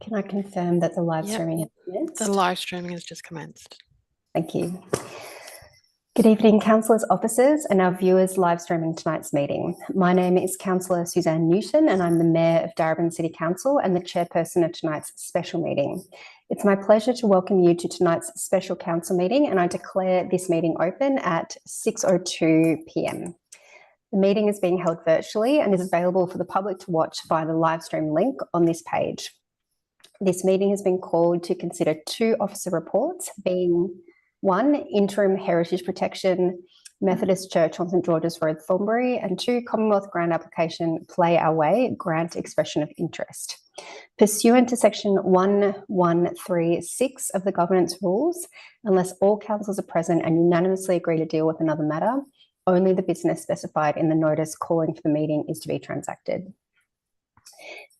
Can I confirm that the live Yep. streaming has commenced? The live streaming has just commenced. Thank you. Good evening, councillors, officers and our viewers live streaming tonight's meeting. My name is Councillor Suzanne Newton and I'm the Mayor of Darebin City Council and the chairperson of tonight's special meeting. It's my pleasure to welcome you to tonight's special council meeting, and I declare this meeting open at 6:02 p.m. The meeting is being held virtually and is available for the public to watch via the live stream link on this page. This meeting has been called to consider two officer reports, being one, interim heritage protection, Methodist Church on St George's Road, Thornbury, and two, Commonwealth grant application, Play Our Way, grant expression of interest. Pursuant to section 1136 of the governance rules, unless all councillors are present and unanimously agree to deal with another matter, only the business specified in the notice calling for the meeting is to be transacted.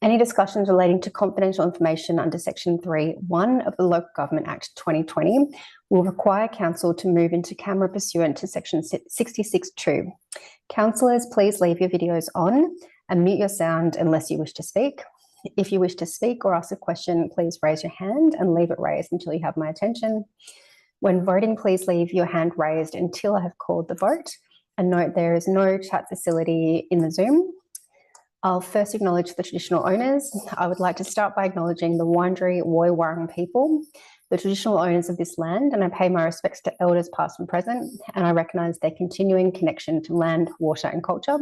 Any discussions relating to confidential information under section 3(1) of the Local Government Act 2020 will require council to move into camera pursuant to section 66(2). Councillors, please leave your videos on and mute your sound unless you wish to speak. If you wish to speak or ask a question, please raise your hand and leave it raised until you have my attention. When voting, please leave your hand raised until I have called the vote. And note there is no chat facility in the Zoom. I'll first acknowledge the traditional owners. I would like to start by acknowledging the Wurundjeri Woi-wurrung people, the traditional owners of this land, and I pay my respects to elders past and present, and I recognise their continuing connection to land, water and culture.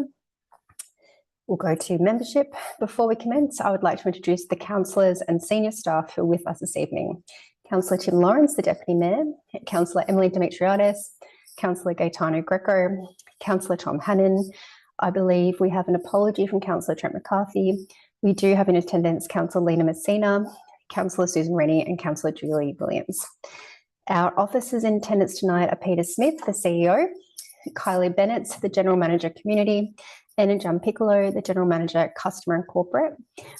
We'll go to membership. Before we commence, I would like to introduce the councillors and senior staff who are with us this evening. Councillor Tim Lawrence, the Deputy Mayor, Councillor Emily Dimitriadis, Councillor Gaetano Greco, Councillor Tom Hannon. I believe we have an apology from Councillor Trent McCarthy. We do have in attendance Councillor Lena Messina, Councillor Susan Rennie and Councillor Julie Williams. Our officers in attendance tonight are Peter Smith, the CEO, Kylie Bennett, the General Manager Community, Anna Jan Piccolo, the General Manager Customer and Corporate,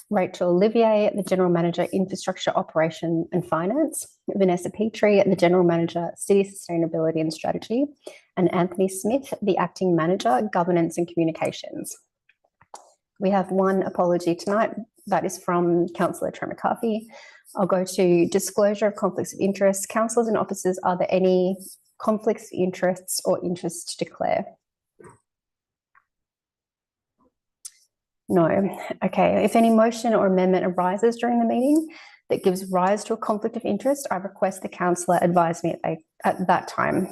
Rachel Olivier, the General Manager Infrastructure Operation and Finance, Vanessa Petrie, the General Manager City Sustainability and Strategy, and Anthony Smith, the Acting Manager Governance and Communications. We have one apology tonight, that is from Councillor Trent McCarthy. I'll go to disclosure of conflicts of interest. Councillors and officers, are there any conflicts of interests or interests to declare? No. Okay. If any motion or amendment arises during the meeting that gives rise to a conflict of interest, I request the councillor advise me at that time.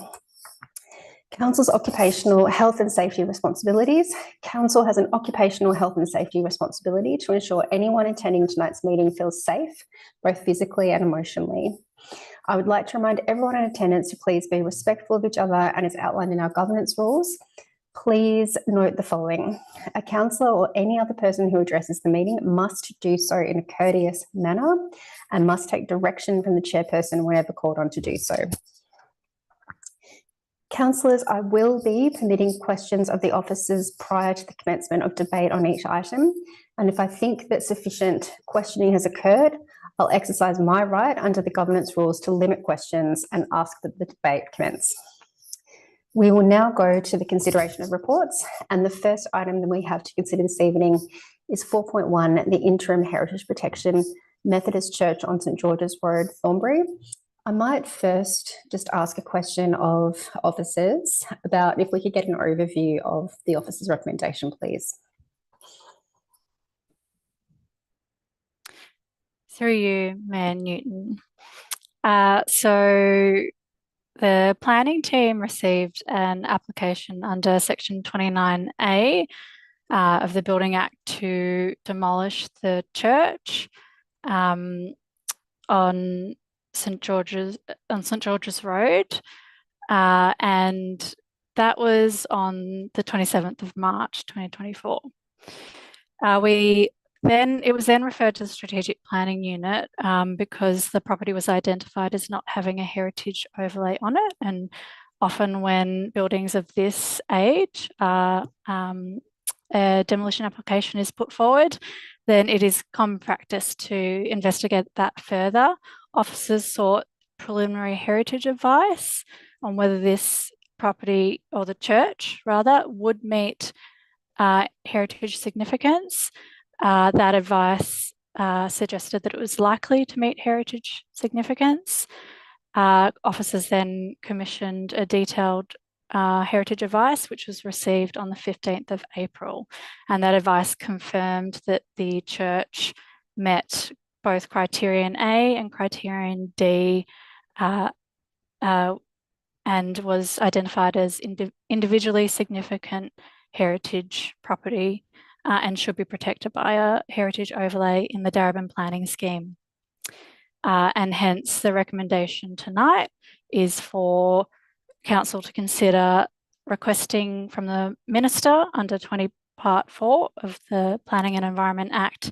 Council's occupational health and safety responsibilities. Council has an occupational health and safety responsibility to ensure anyone attending tonight's meeting feels safe, both physically and emotionally. I would like to remind everyone in attendance to please be respectful of each other and as outlined in our governance rules. Please note the following. A councillor or any other person who addresses the meeting must do so in a courteous manner and must take direction from the chairperson whenever called on to do so. Councillors, I will be permitting questions of the officers prior to the commencement of debate on each item, and if I think that sufficient questioning has occurred, I'll exercise my right under the governance rules to limit questions and ask that the debate commence. We will now go to the consideration of reports, and the first item that we have to consider this evening is 4.1, the interim heritage protection, Methodist Church on St George's Road, Thornbury. I might first just ask a question of officers about if we could get an overview of the officer's recommendation, please. Through you, Mayor Newton. So the planning team received an application under section 29A of the Building Act to demolish the church on St George's Road, and that was on the 27th of March 2024. It was then referred to the Strategic Planning Unit because the property was identified as not having a heritage overlay on it, and often when buildings of this age a demolition application is put forward, then it is common practice to investigate that further. Officers sought preliminary heritage advice on whether this property, or the church rather, would meet heritage significance. That advice suggested that it was likely to meet heritage significance. Officers then commissioned a detailed heritage advice, which was received on the 15th of April. And that advice confirmed that the church met both criterion A and criterion D and was identified as individually significant heritage property and should be protected by a heritage overlay in the Darebin planning scheme. And hence the recommendation tonight is for Council to consider requesting from the Minister under 20 Part 4 of the Planning and Environment Act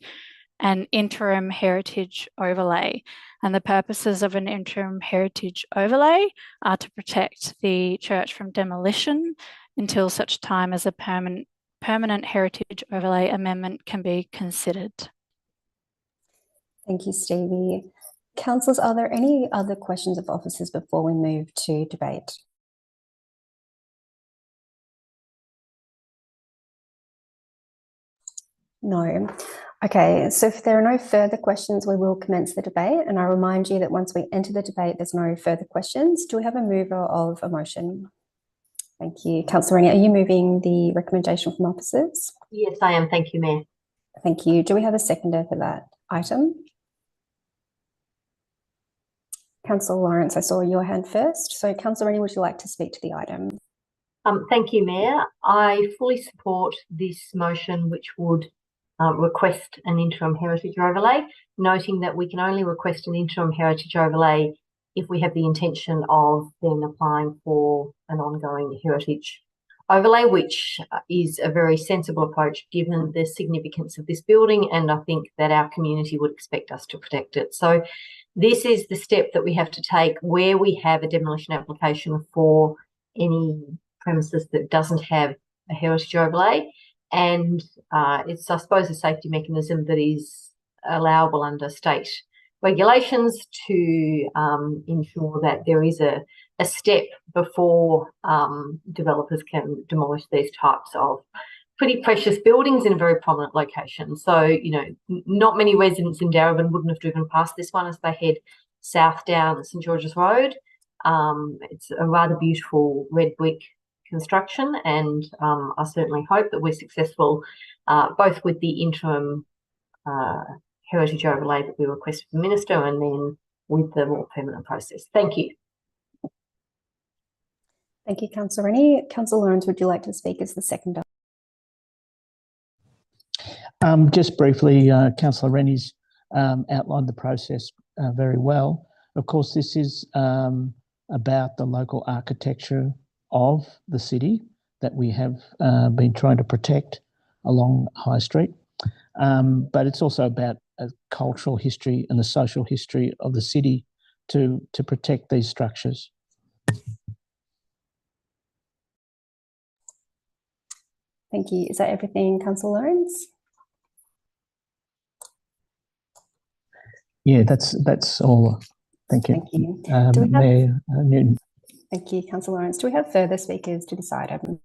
an interim heritage overlay. And the purposes of an interim heritage overlay are to protect the church from demolition until such time as a permanent heritage overlay amendment can be considered. Thank you, Stevie. Councillors, are there any other questions of officers before we move to debate? No. Okay, so if there are no further questions, we will commence the debate. And I remind you that once we enter the debate, there's no further questions. Do we have a mover of a motion? Thank you. Councillor Rennie, are you moving the recommendation from officers? Yes, I am. Thank you, Mayor. Thank you. Do we have a seconder for that item? Councillor Lawrence, I saw your hand first. So Councillor Rennie, would you like to speak to the item? Thank you, Mayor. I fully support this motion, which would request an interim heritage overlay, noting that we can only request an interim heritage overlay if we have the intention of then applying for an ongoing heritage overlay, which is a very sensible approach given the significance of this building, and I think that our community would expect us to protect it. So this is the step that we have to take where we have a demolition application for any premises that doesn't have a heritage overlay. And it's, I suppose, a safety mechanism that is allowable under state regulations to ensure that there is a step before developers can demolish these types of pretty precious buildings in a very prominent location. So, you know, not many residents in Darebin wouldn't have driven past this one as they head south down St George's Road. It's a rather beautiful red brick construction, and I certainly hope that we're successful both with the interim heritage overlay that we request from the Minister and then with the more permanent process. Thank you. Thank you, Councillor Rennie. Councillor Lawrence, would you like to speak as the seconder? Just briefly, Councillor Rennie's outlined the process very well. Of course, this is about the local architecture of the city that we have been trying to protect along High Street. But it's also about a cultural history and the social history of the city to protect these structures. Thank you. Is that everything, Councillor Lawrence? Yeah, that's all. Thank you. Thank you. Mayor Newton. Thank you, Councillor Lawrence. Do we have further speakers to this item?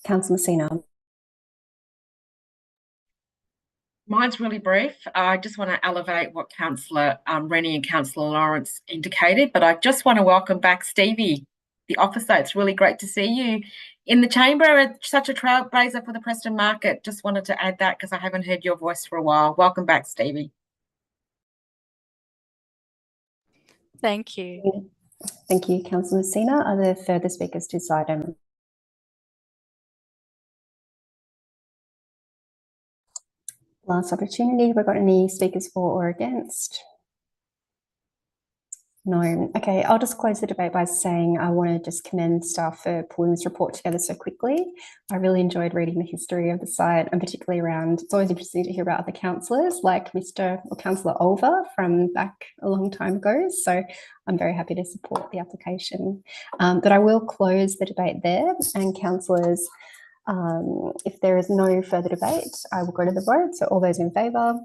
Councillor Messina. Mine's really brief. I just want to elevate what Councillor Rennie and Councillor Lawrence indicated, but I just want to welcome back Stevie, the officer. It's really great to see you in the chamber. It's such a trailblazer for the Preston market. Just wanted to add that because I haven't heard your voice for a while. Welcome back, Stevie. Thank you. Thank you, Councillor Messina. Are there further speakers to this item? Last opportunity. Have we got any speakers for or against? No. Okay, I'll just close the debate by saying I want to just commend staff for pulling this report together so quickly. I really enjoyed reading the history of the site, and particularly around, it's always interesting to hear about other councillors like Mr. or Councillor Olver from back a long time ago. So I'm very happy to support the application. But I will close the debate there, and councillors, if there is no further debate, I will go to the vote. So all those in favour?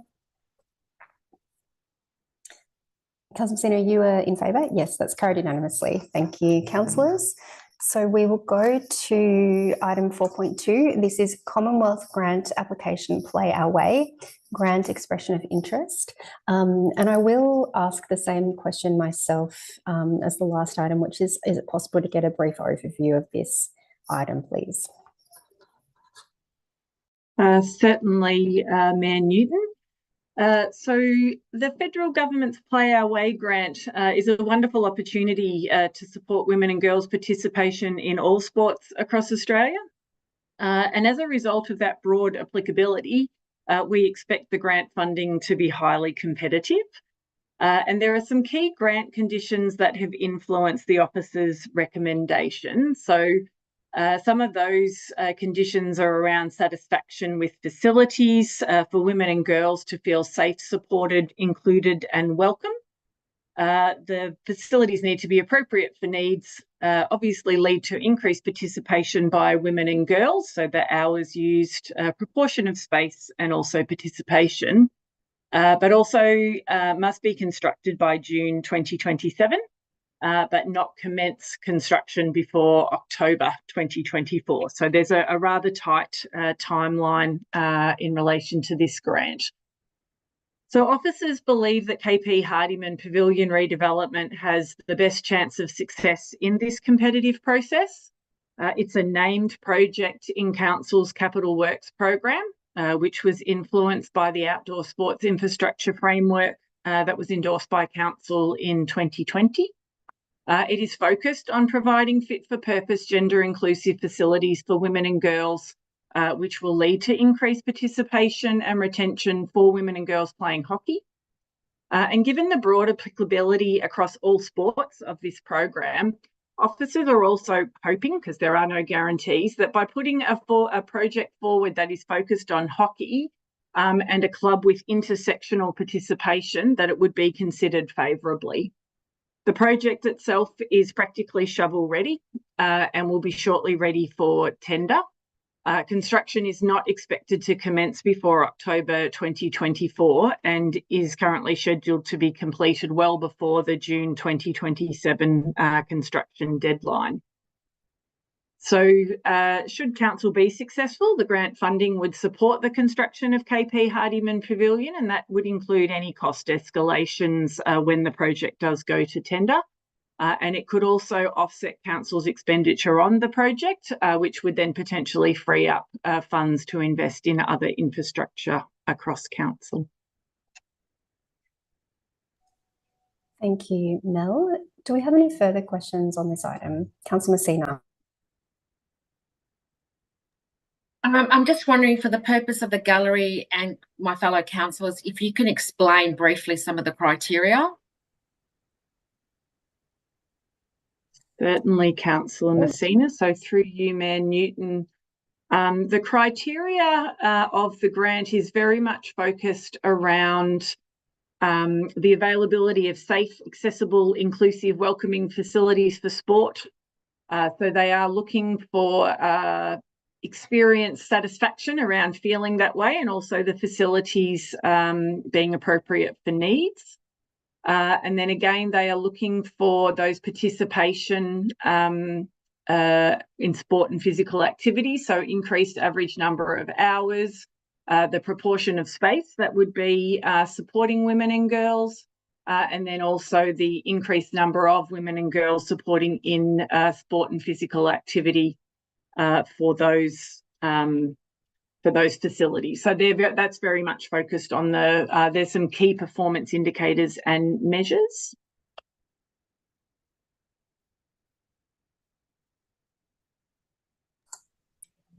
Councillor Messina, you are in favour? Yes, that's carried unanimously. Thank you, councillors. So we will go to item 4.2. This is Commonwealth Grant Application Play Our Way, Grant Expression of Interest. And I will ask the same question myself as the last item, which is it possible to get a brief overview of this item, please? Certainly, Mayor Newton. So the federal government's Play Our Way grant is a wonderful opportunity to support women and girls' participation in all sports across Australia. And as a result of that broad applicability, we expect the grant funding to be highly competitive. And there are some key grant conditions that have influenced the office's recommendation. So some of those conditions are around satisfaction with facilities for women and girls to feel safe, supported, included and welcome. The facilities need to be appropriate for needs, obviously lead to increased participation by women and girls, so the hours used, proportion of space and also participation, but also must be constructed by June 2027. But not commence construction before October 2024. So there's a rather tight timeline in relation to this grant. So officers believe that KP Hardiman Pavilion redevelopment has the best chance of success in this competitive process. It's a named project in Council's Capital Works program, which was influenced by the Outdoor Sports Infrastructure Framework that was endorsed by Council in 2020. It is focused on providing fit-for-purpose, gender-inclusive facilities for women and girls, which will lead to increased participation and retention for women and girls playing hockey. And given the broad applicability across all sports of this program, officers are also hoping, because there are no guarantees, that by putting a project forward that is focused on hockey and a club with intersectional participation, that it would be considered favourably. The project itself is practically shovel ready and will be shortly ready for tender. Construction is not expected to commence before October 2024 and is currently scheduled to be completed well before the June 2027 construction deadline. So should Council be successful, the grant funding would support the construction of KP Hardiman Pavilion, and that would include any cost escalations when the project does go to tender. And it could also offset Council's expenditure on the project, which would then potentially free up funds to invest in other infrastructure across Council. Thank you, Mel. Do we have any further questions on this item? Councillor Messina. I'm just wondering, for the purpose of the gallery and my fellow councillors, if you can explain briefly some of the criteria. Certainly, Councillor Messina. So through you, Mayor Newton, the criteria of the grant is very much focused around the availability of safe, accessible, inclusive, welcoming facilities for sport. So they are looking for experience satisfaction around feeling that way, and also the facilities being appropriate for needs. And then again, they are looking for those participation in sport and physical activity, so increased average number of hours, the proportion of space that would be supporting women and girls, and then also the increased number of women and girls supporting in sport and physical activity for those facilities. So that's very much focused on there's some key performance indicators and measures.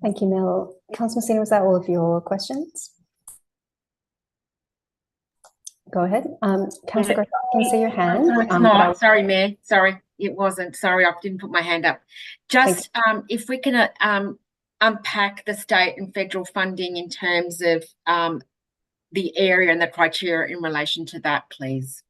Thank you, Mel. Councillor Messina, was that all of your questions? Go ahead. Councillor Griffith, I can see your hand. No, it's not. Sorry, Mayor. Sorry, it wasn't. Sorry, I didn't put my hand up. Just if we can unpack the state and federal funding in terms of the area and the criteria in relation to that, please.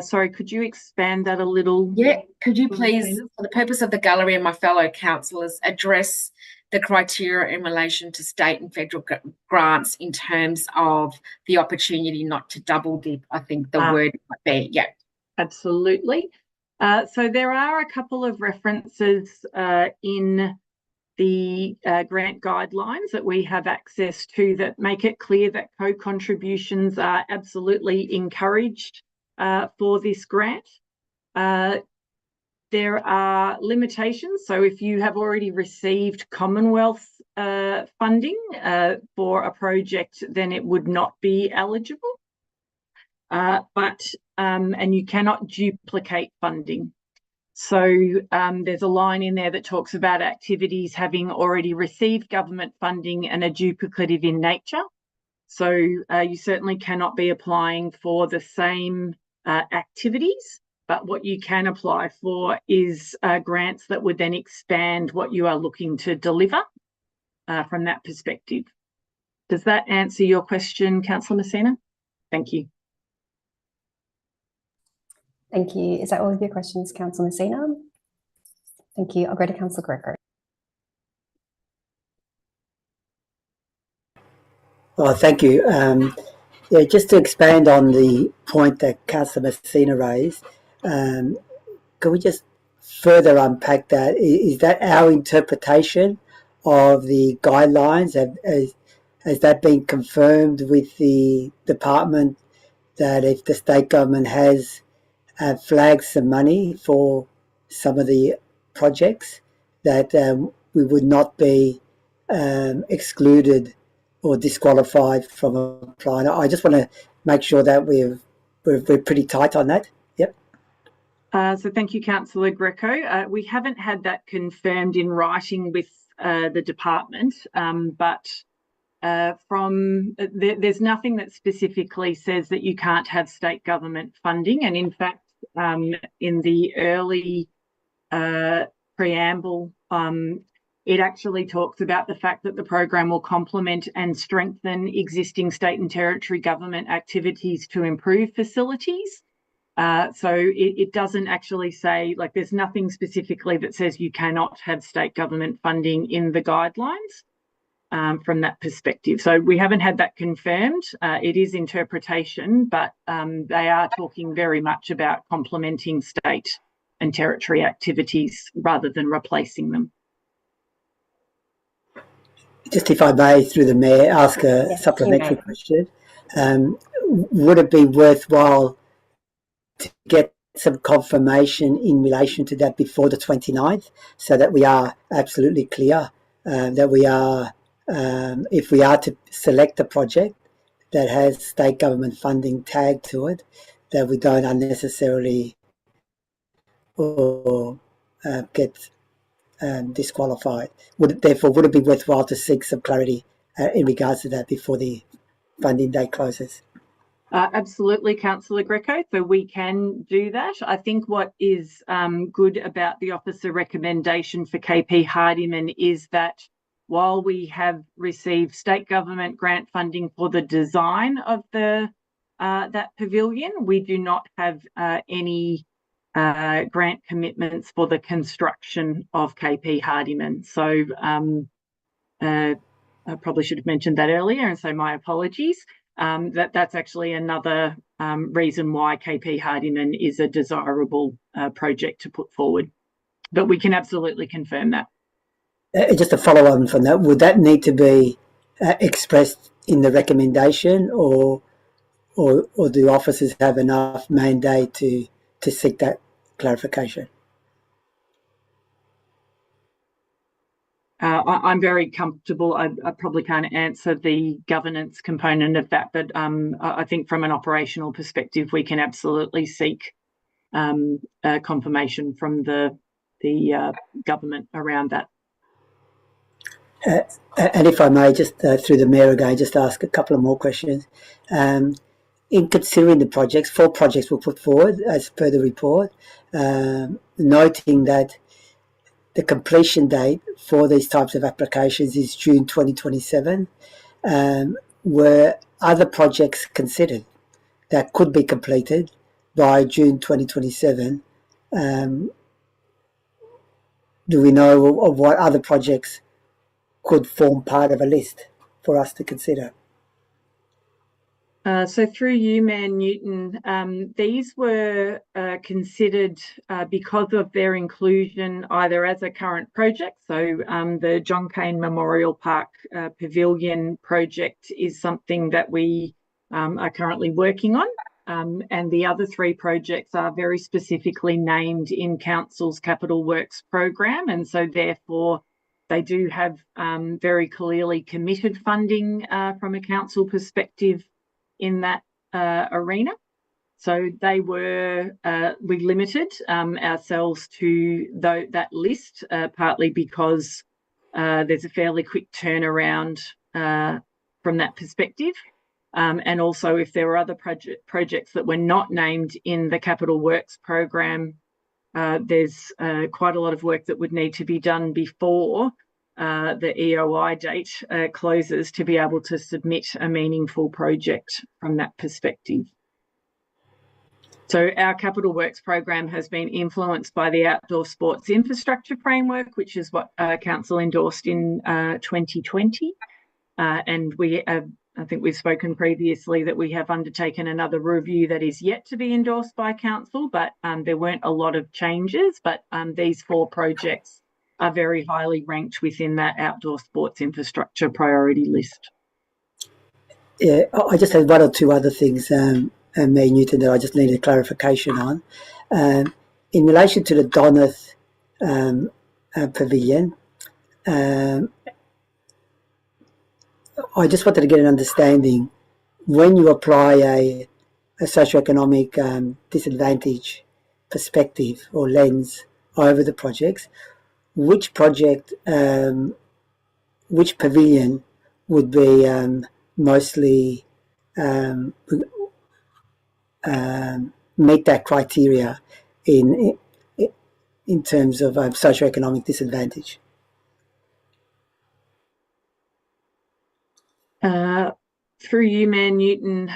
Sorry, could you expand that a little? Yeah, could you please, for the purpose of the gallery and my fellow councillors, address the criteria in relation to state and federal grants in terms of the opportunity not to double dip, I think the word might be. Yeah. Absolutely. So there are a couple of references in the grant guidelines that we have access to that make it clear that co-contributions are absolutely encouraged for this grant. There are limitations. So if you have already received Commonwealth funding for a project, then it would not be eligible. And you cannot duplicate funding. So there's a line in there that talks about activities having already received government funding and are duplicative in nature. So you certainly cannot be applying for the same activities, but what you can apply for is grants that would then expand what you are looking to deliver from that perspective. Does that answer your question, Councillor Messina? Thank you. Thank you. Is that all of your questions, Councillor Messina? Thank you. I'll go to Councillor Greco. Oh, thank you. Yeah, just to expand on the point that Councillor Messina raised, can we just further unpack that? Is that our interpretation of the guidelines? Has that been confirmed with the department that if the state government has flagged some money for some of the projects, that we would not be excluded or disqualified from applying? I just want to make sure that we're pretty tight on that. Yep. So thank you, Councillor Greco. We haven't had that confirmed in writing with the department, but there's nothing that specifically says that you can't have state government funding. And in fact, in the early preamble, it actually talks about the fact that the program will complement and strengthen existing state and territory government activities to improve facilities. So it doesn't actually say, like, there's nothing specifically that says you cannot have state government funding in the guidelines from that perspective. So we haven't had that confirmed. It is interpretation, but they are talking very much about complementing state and territory activities rather than replacing them. Just if I may, through the Mayor, ask a supplementary question. Would it be worthwhile to get some confirmation in relation to that before the 29th, so that we are absolutely clear that we are, if we are to select a project that has state government funding tagged to it, that we don't unnecessarily or get disqualified? Would it be worthwhile to seek some clarity in regards to that before the funding day closes? Absolutely, Councillor Greco. So we can do that. I think what is good about the officer recommendation for KP Hardiman is that while we have received state government grant funding for the design of the that pavilion, we do not have any grant commitments for the construction of KP Hardiman. So I probably should have mentioned that earlier, and so my apologies. That's actually another reason why KP Hardiman is a desirable project to put forward. But we can absolutely confirm that. Just a follow on from that, would that need to be expressed in the recommendation, or do officers have enough mandate to seek that clarification? I'm very comfortable. I probably can't answer the governance component of that, but I think from an operational perspective, we can absolutely seek confirmation from the government around that. And if I may, just through the Mayor again, just ask a couple of more questions. In considering the projects, 4 projects were put forward as per the report, noting that the completion date for these types of applications is June 2027. Were other projects considered that could be completed by June 2027? Do we know of what other projects could form part of a list for us to consider? So through you, Mayor Newton, these were considered because of their inclusion either as a current project, so the John Cain Memorial Park Pavilion project is something that we are currently working on, and the other three projects are very specifically named in Council's Capital Works program, and so therefore they do have very clearly committed funding from a council perspective in that arena. So they were, we limited ourselves to that list, partly because there's a fairly quick turnaround from that perspective. And also if there were other projects that were not named in the Capital Works program, there's quite a lot of work that would need to be done before the EOI date closes to be able to submit a meaningful project from that perspective. So our Capital Works program has been influenced by the Outdoor Sports Infrastructure Framework, which is what Council endorsed in 2020. And we have, I think we've spoken previously that we have undertaken another review that is yet to be endorsed by Council, but there weren't a lot of changes, but these four projects are very highly ranked within that outdoor sports infrastructure priority list. Yeah, I just had one or two other things, Mayor Newton, that I just needed clarification on. In relation to the Donath Pavilion, I just wanted to get an understanding, when you apply a socioeconomic disadvantage perspective or lens over the projects, which project, which pavilion would be mostly meet that criteria in terms of socioeconomic disadvantage? Through you, Mayor Newton,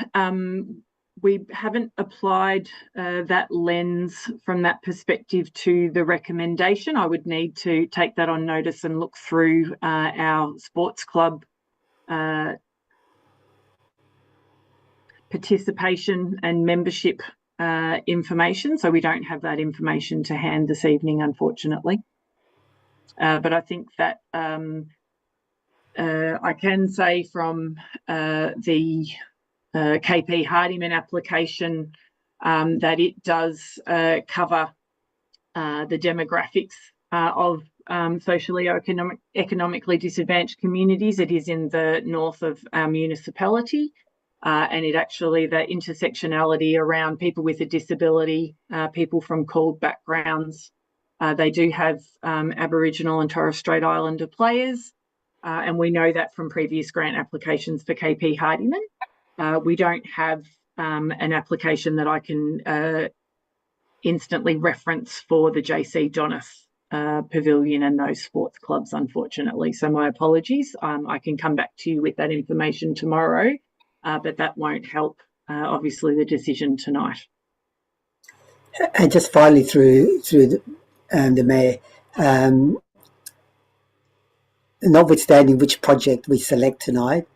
we haven't applied that lens from that perspective to the recommendation. I would need to take that on notice and look through our sports club participation and membership information. So we don't have that information to hand this evening, unfortunately. But I think that I can say from the KP Hardiman application that it does cover the demographics of socially economically disadvantaged communities. It is in the north of our municipality, and it actually, the intersectionality around people with a disability, people from CALD backgrounds, they do have Aboriginal and Torres Strait Islander players, and we know that from previous grant applications for KP Hardiman. We don't have an application that I can instantly reference for the JC Donath Pavilion and those sports clubs, unfortunately. So my apologies. I can come back to you with that information tomorrow, but that won't help, obviously, the decision tonight. And just finally, through the Mayor, notwithstanding which project we select tonight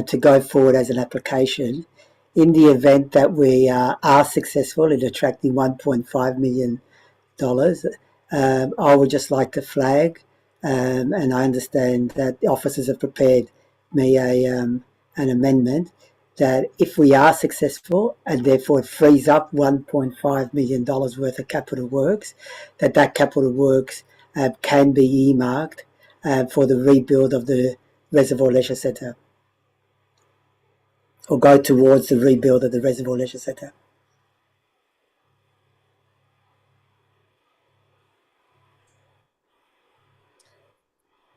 to go forward as an application, in the event that we are successful in attracting $1.5 million, I would just like to flag, and I understand that the officers have prepared me an amendment, that if we are successful and therefore it frees up $1.5 million worth of capital works, that capital works can be earmarked for the rebuild of the Reservoir Leisure Centre, or go towards the rebuild of the Reservoir Leisure Centre.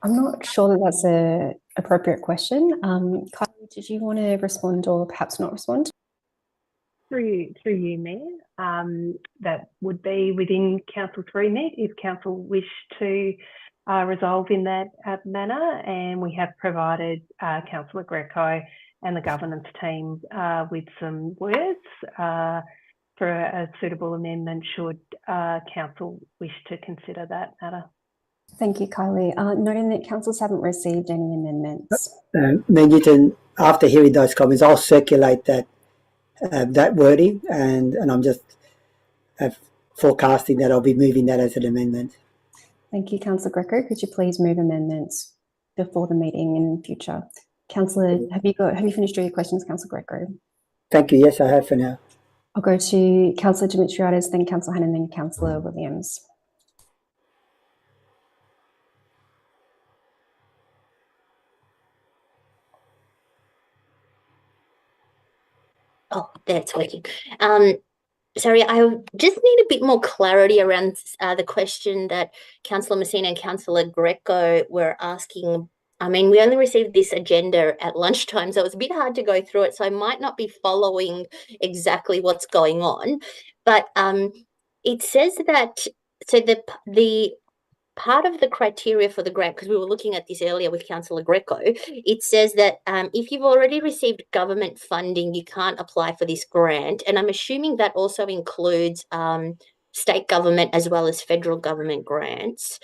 I'm not sure that that's an appropriate question. Kylie, did you want to respond or perhaps not respond? Through you, Mayor, that would be within Council's remit if Council wish to resolve in that manner, and we have provided Councillor Greco and the governance team with some words for a suitable amendment should Council wish to consider that matter. Thank you, Kylie. Noting that councillors haven't received any amendments. Mayor Newton, after hearing those comments, I'll circulate that that wording, and I'm just forecasting that I'll be moving that as an amendment. Thank you, Councillor Greco. Could you please move amendments before the meeting in future? Councillor, have you finished all your questions, Councillor Greco? Thank you. Yes, I have for now. I'll go to Councillor Dimitriadis, then Councillor Hannan, then Councillor Williams. Oh, that's working. Sorry, I just need a bit more clarity around the question that Councillor Messina and Councillor Greco were asking. I mean, we only received this agenda at lunchtime, so it's a bit hard to go through it. So I might not be following exactly what's going on, but it says that the part of the criteria for the grant, because we were looking at this earlier with Councillor Greco, it says that if you've already received government funding, you can't apply for this grant. And I'm assuming that also includes state government as well as federal government grants.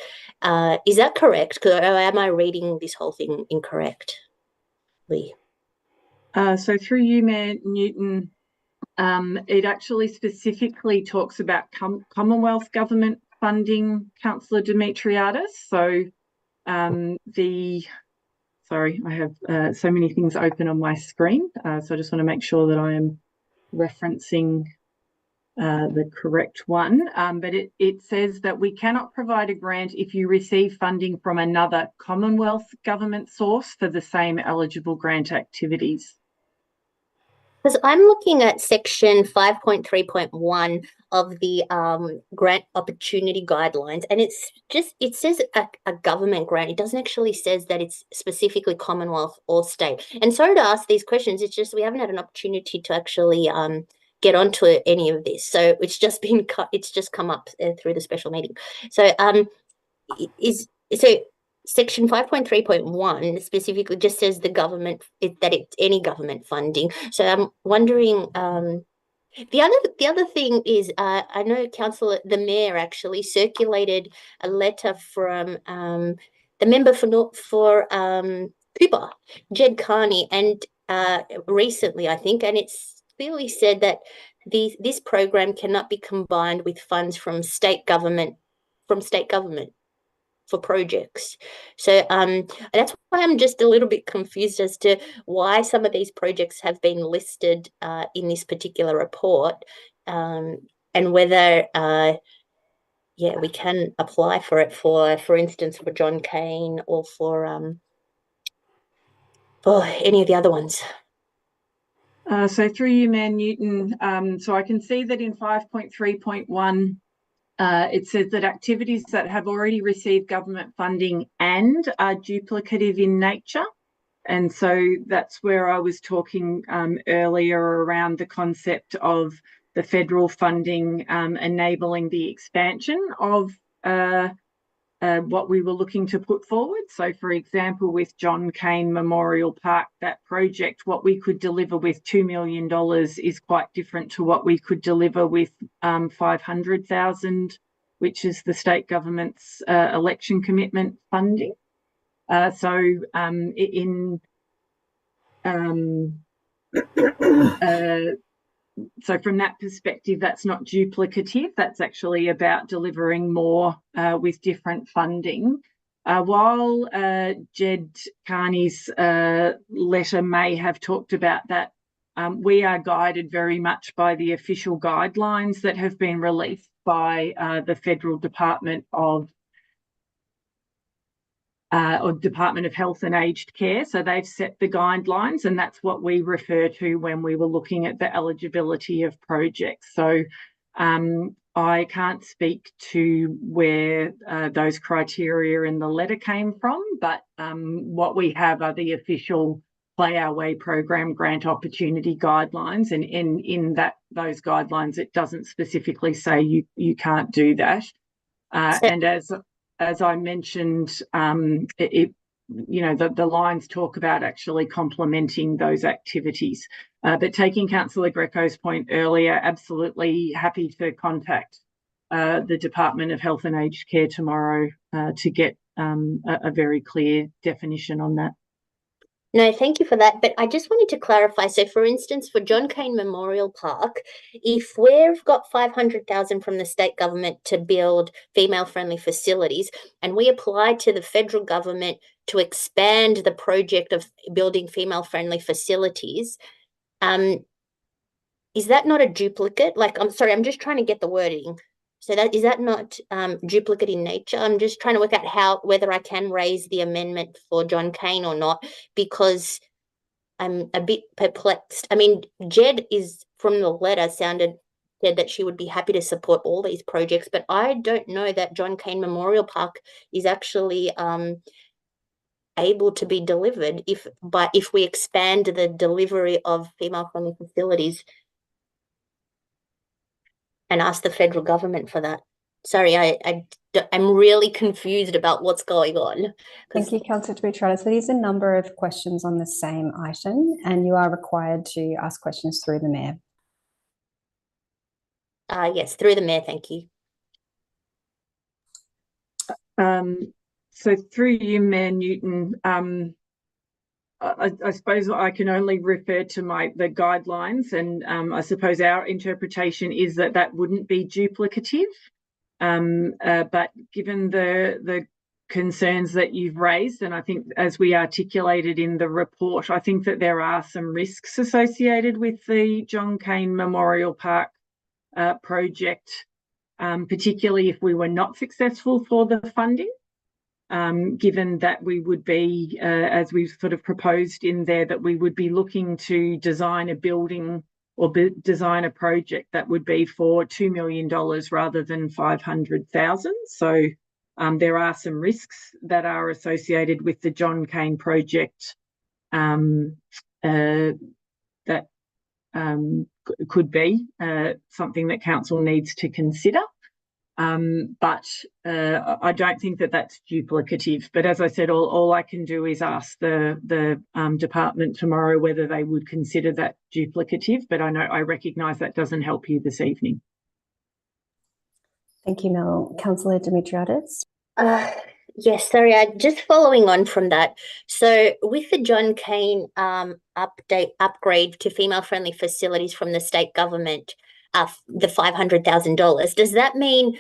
Is that correct? Or am I reading this whole thing incorrectly? So through you, Mayor Newton, it actually specifically talks about Commonwealth government funding, Councillor Dimitriadis. So sorry, I have so many things open on my screen. So I just want to make sure that I am referencing the correct one. But it says that we cannot provide a grant if you receive funding from another Commonwealth government source for the same eligible grant activities. Because I'm looking at section 5.3.1 of the grant opportunity guidelines, and it says a government grant. It doesn't actually says that it's specifically Commonwealth or state. And sorry to ask these questions, it's just we haven't had an opportunity to actually get onto any of this. So it's just been it's just come up through the special meeting. So Section 5.3.1 specifically just says the government that it's any government funding. So I'm wondering. The other thing is I know the mayor actually circulated a letter from the member for Cooper, Jed Carney, and recently I think, and it's clearly said that this program cannot be combined with funds from state government for projects. So that's why I'm just a little bit confused as to why some of these projects have been listed in this particular report, and whether we can apply for it for instance, for John Cain or for any of the other ones. So through you, Mayor Newton, so I can see that in 5.3.1 it says that activities that have already received government funding and are duplicative in nature. And so that's where I was talking earlier around the concept of the federal funding enabling the expansion of what we were looking to put forward. So, for example, with John Cain Memorial Park, that project, what we could deliver with $2 million is quite different to what we could deliver with $500,000, which is the state government's election commitment funding. So from that perspective, that's not duplicative. That's actually about delivering more with different funding. While Jed Carney's letter may have talked about that, we are guided very much by the official guidelines that have been released by the Federal Department of Health and Aged Care. So they've set the guidelines, and that's what we refer to when we were looking at the eligibility of projects. So I can't speak to where those criteria in the letter came from, but what we have are the official Play Our Way program grant opportunity guidelines, and in those guidelines, it doesn't specifically say you can't do that. And as I mentioned, the lines talk about actually complementing those activities. But taking Councillor Greco's point earlier, absolutely happy to contact the Department of Health and Aged Care tomorrow to get a very clear definition on that. No, thank you for that. But I just wanted to clarify. So, for instance, for John Cain Memorial Park, if we've got 500,000 from the state government to build female-friendly facilities, and we apply to the federal government to expand the project of building female-friendly facilities, is that not a duplicate? Like, I'm sorry, I'm just trying to get the wording. So is that not duplicate in nature? I'm just trying to work out whether I can raise the amendment for John Cain or not, because I'm a bit perplexed. I mean, Jed is from the letter said that she would be happy to support all these projects, but I don't know that John Cain Memorial Park is actually able to be delivered if we expand the delivery of female-friendly facilities and ask the federal government for that. Sorry, I'm really confused about what's going on. Thank you, Councillor Dimitriadis. There is a number of questions on the same item, and you are required to ask questions through the Mayor. Yes, through the Mayor, thank you. So through you, Mayor Newton, I suppose I can only refer to the guidelines, and I suppose our interpretation is that wouldn't be duplicative. But given the concerns that you've raised, and I think as we articulated in the report, I think that there are some risks associated with the John Cain Memorial Park project, particularly if we were not successful for the funding. Given that we would be, as we've sort of proposed in there, that we would be looking to design a building or design a project that would be for $2 million rather than 500,000. So there are some risks that are associated with the John Cain project that could be something that council needs to consider. But I don't think that that's duplicative. But as I said, all I can do is ask the department tomorrow whether they would consider that duplicative. But I recognise that doesn't help you this evening. Thank you, Mel. Councillor Dimitriadis. Yes, sorry, just following on from that. So with the John Cain upgrade to female-friendly facilities from the state government, the $500,000, does that mean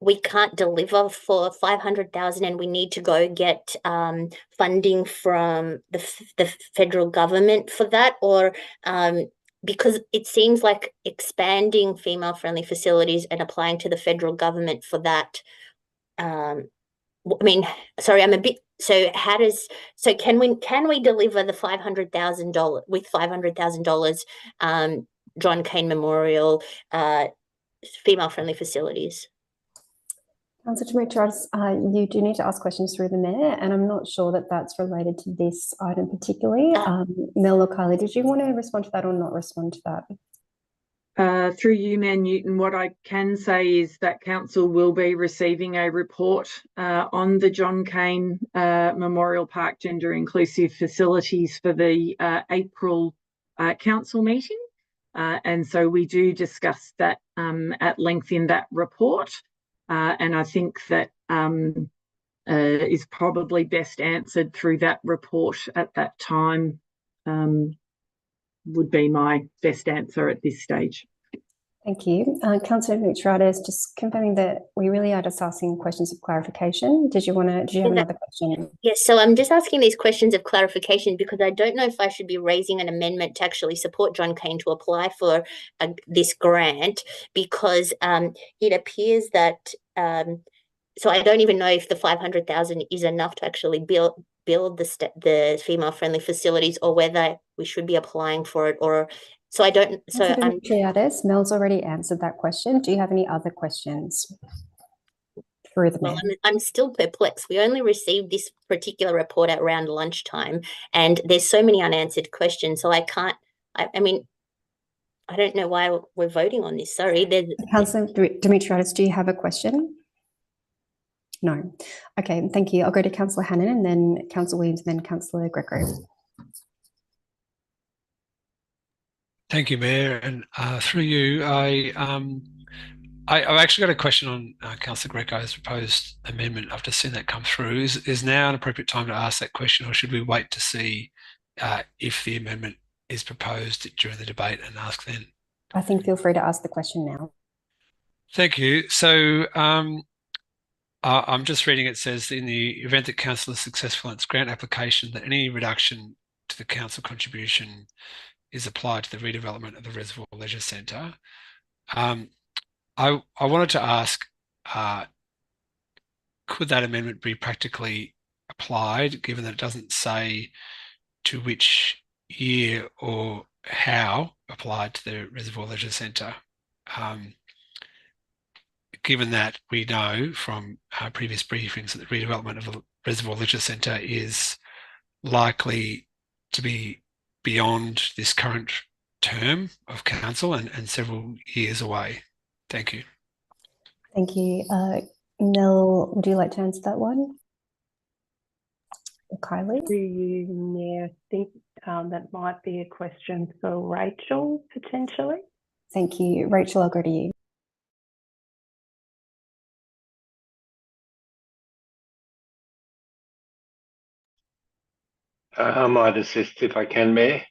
we can't deliver for 500,000 and we need to go get funding from the federal government for that? Or because it seems like expanding female-friendly facilities and applying to the federal government for that, I mean, sorry, I'm a bit. So can we deliver the $500,000 with $500,000 John Cain Memorial female-friendly facilities? Councillor Dimitriadis, you do need to ask questions through the Mayor, and I'm not sure that that's related to this item particularly. Mel or Kylie, did you want to respond to that or not respond to that? Through you, Mayor Newton, what I can say is that council will be receiving a report on the John Cain Memorial Park gender inclusive facilities for the April council meeting. And so we do discuss that at length in that report. And I think that is probably best answered through that report at that time, would be my best answer at this stage. Thank you. Councillor Dimitriadis, just confirming that we really are just asking questions of clarification. Did you have another question? Yes, so I'm just asking these questions of clarification because I don't know if I should be raising an amendment to actually support John Cain to apply for this grant, because it appears that, so I don't even know if the 500,000 is enough to actually build the female-friendly facilities, or whether we should be applying for it, or so I don't. So Dimitriadis, Mel's already answered that question. Do you have any other questions through the Mayor? Well, I'm still perplexed. We only received this particular report at around lunchtime, and there's so many unanswered questions. So I can't. I mean, I don't know why we're voting on this. Sorry. Councillor Dimitriadis, do you have a question? No. Okay, thank you. I'll go to Councillor Hannan and then Councillor Williams and then Councillor Greco. Thank you, Mayor. And through you, I I've actually got a question on Councillor Greco's proposed amendment. I've just seen that come through. Is now an appropriate time to ask that question, or should we wait to see if the amendment is proposed during the debate and ask then? I think feel free to ask the question now. Thank you. So I'm just reading, it says, in the event that council is successful in its grant application, that any reduction to the council contribution is applied to the redevelopment of the Reservoir Leisure Centre. I wanted to ask, could that amendment be practically applied, given that it doesn't say to which year or how applied to the Reservoir Leisure Centre? Given that we know from previous briefings that the redevelopment of the Reservoir Leisure Centre is likely to be beyond this current term of council and several years away. Thank you. Thank you. Nell, would you like to answer that one? Or Kylie? Do you, Mayor, think that might be a question for Rachel, potentially? Thank you. Rachel, I'll go to you. I might assist if I can, Mayor.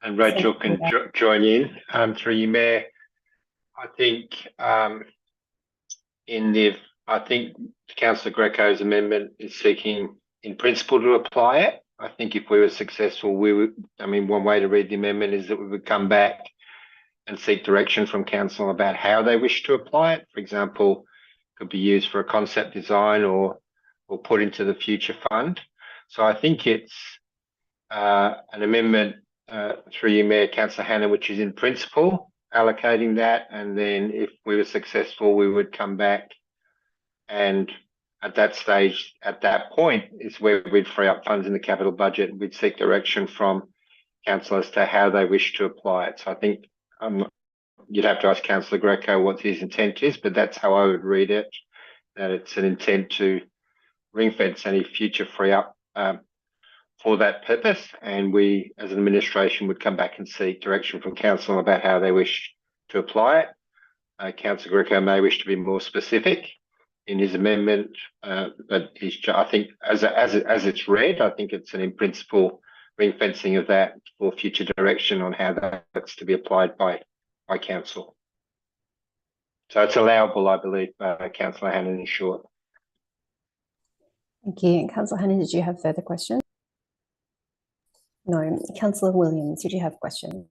And Rachel can join in through you, Mayor. I think I think Councillor Greco's amendment is seeking in principle to apply it. I think if we were successful, we would, one way to read the amendment is that we would come back and seek direction from council about how they wish to apply it. For example, could be used for a concept design or put into the future fund. So I think it's an amendment through you, Mayor, Councillor Hannan, which is in principle allocating that, and then if we were successful, we would come back, and at that stage, at that point, is where we'd free up funds in the capital budget. We'd seek direction from council as to how they wish to apply it. So I think you'd have to ask Councillor Greco what his intent is, but that's how I would read it, that it's an intent to ring fence any future free up for that purpose, and we as an administration would come back and seek direction from council about how they wish to apply it. Councillor Greco may wish to be more specific in his amendment, but I think as it's read, I think it's an in principle ring fencing of that for future direction on how that's to be applied by council. So it's allowable, I believe, Councillor Hannan, in short. Thank you. Councillor Hannan, did you have further questions? No. Councillor Williams, did you have a question?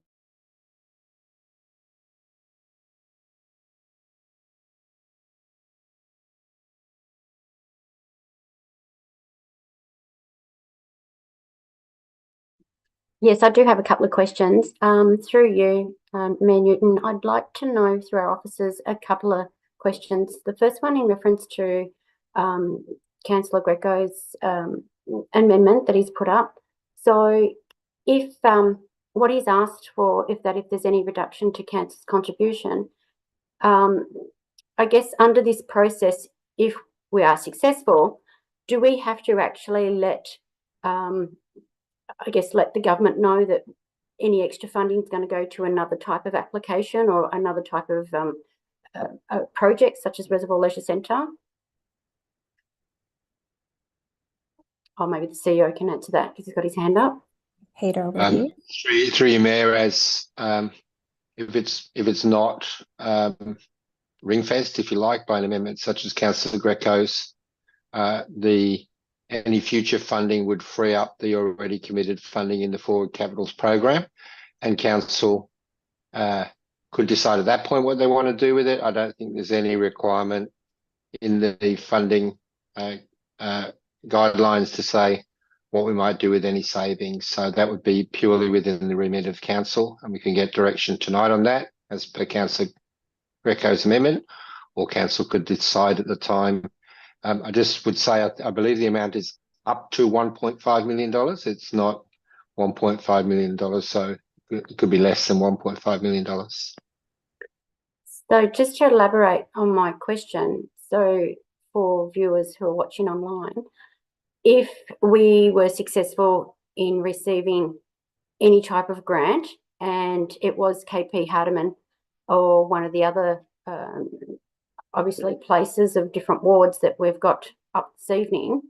Yes, I do have a couple of questions. Through you, Mayor Newton, I'd like to know through our officers a couple of questions. The first one in reference to Councillor Greco's amendment that he's put up. So if what he's asked for, if there's any reduction to council's contribution, I guess under this process, if we are successful, do we have to actually let the government know that any extra funding is going to go to another type of application or another type of project, such as Reservoir Leisure Centre? Or maybe the CEO can answer that because he's got his hand up. Peter, over to you. Through you, Mayor, as if it's not ring fenced, if you like, by an amendment such as Councillor Greco's, any future funding would free up the already committed funding in the Forward Capitals program, and council could decide at that point what they want to do with it. I don't think there's any requirement in the funding guidelines to say what we might do with any savings. So that would be purely within the remit of council, and we can get direction tonight on that as per Councillor Greco's amendment, or council could decide at the time. I just would say I believe the amount is up to $1.5 million. It's not $1.5 million, so it could be less than $1.5 million. So just to elaborate on my question, so for viewers who are watching online, if we were successful in receiving any type of grant and it was KP Hardeman or one of the other obviously places of different wards that we've got up this evening,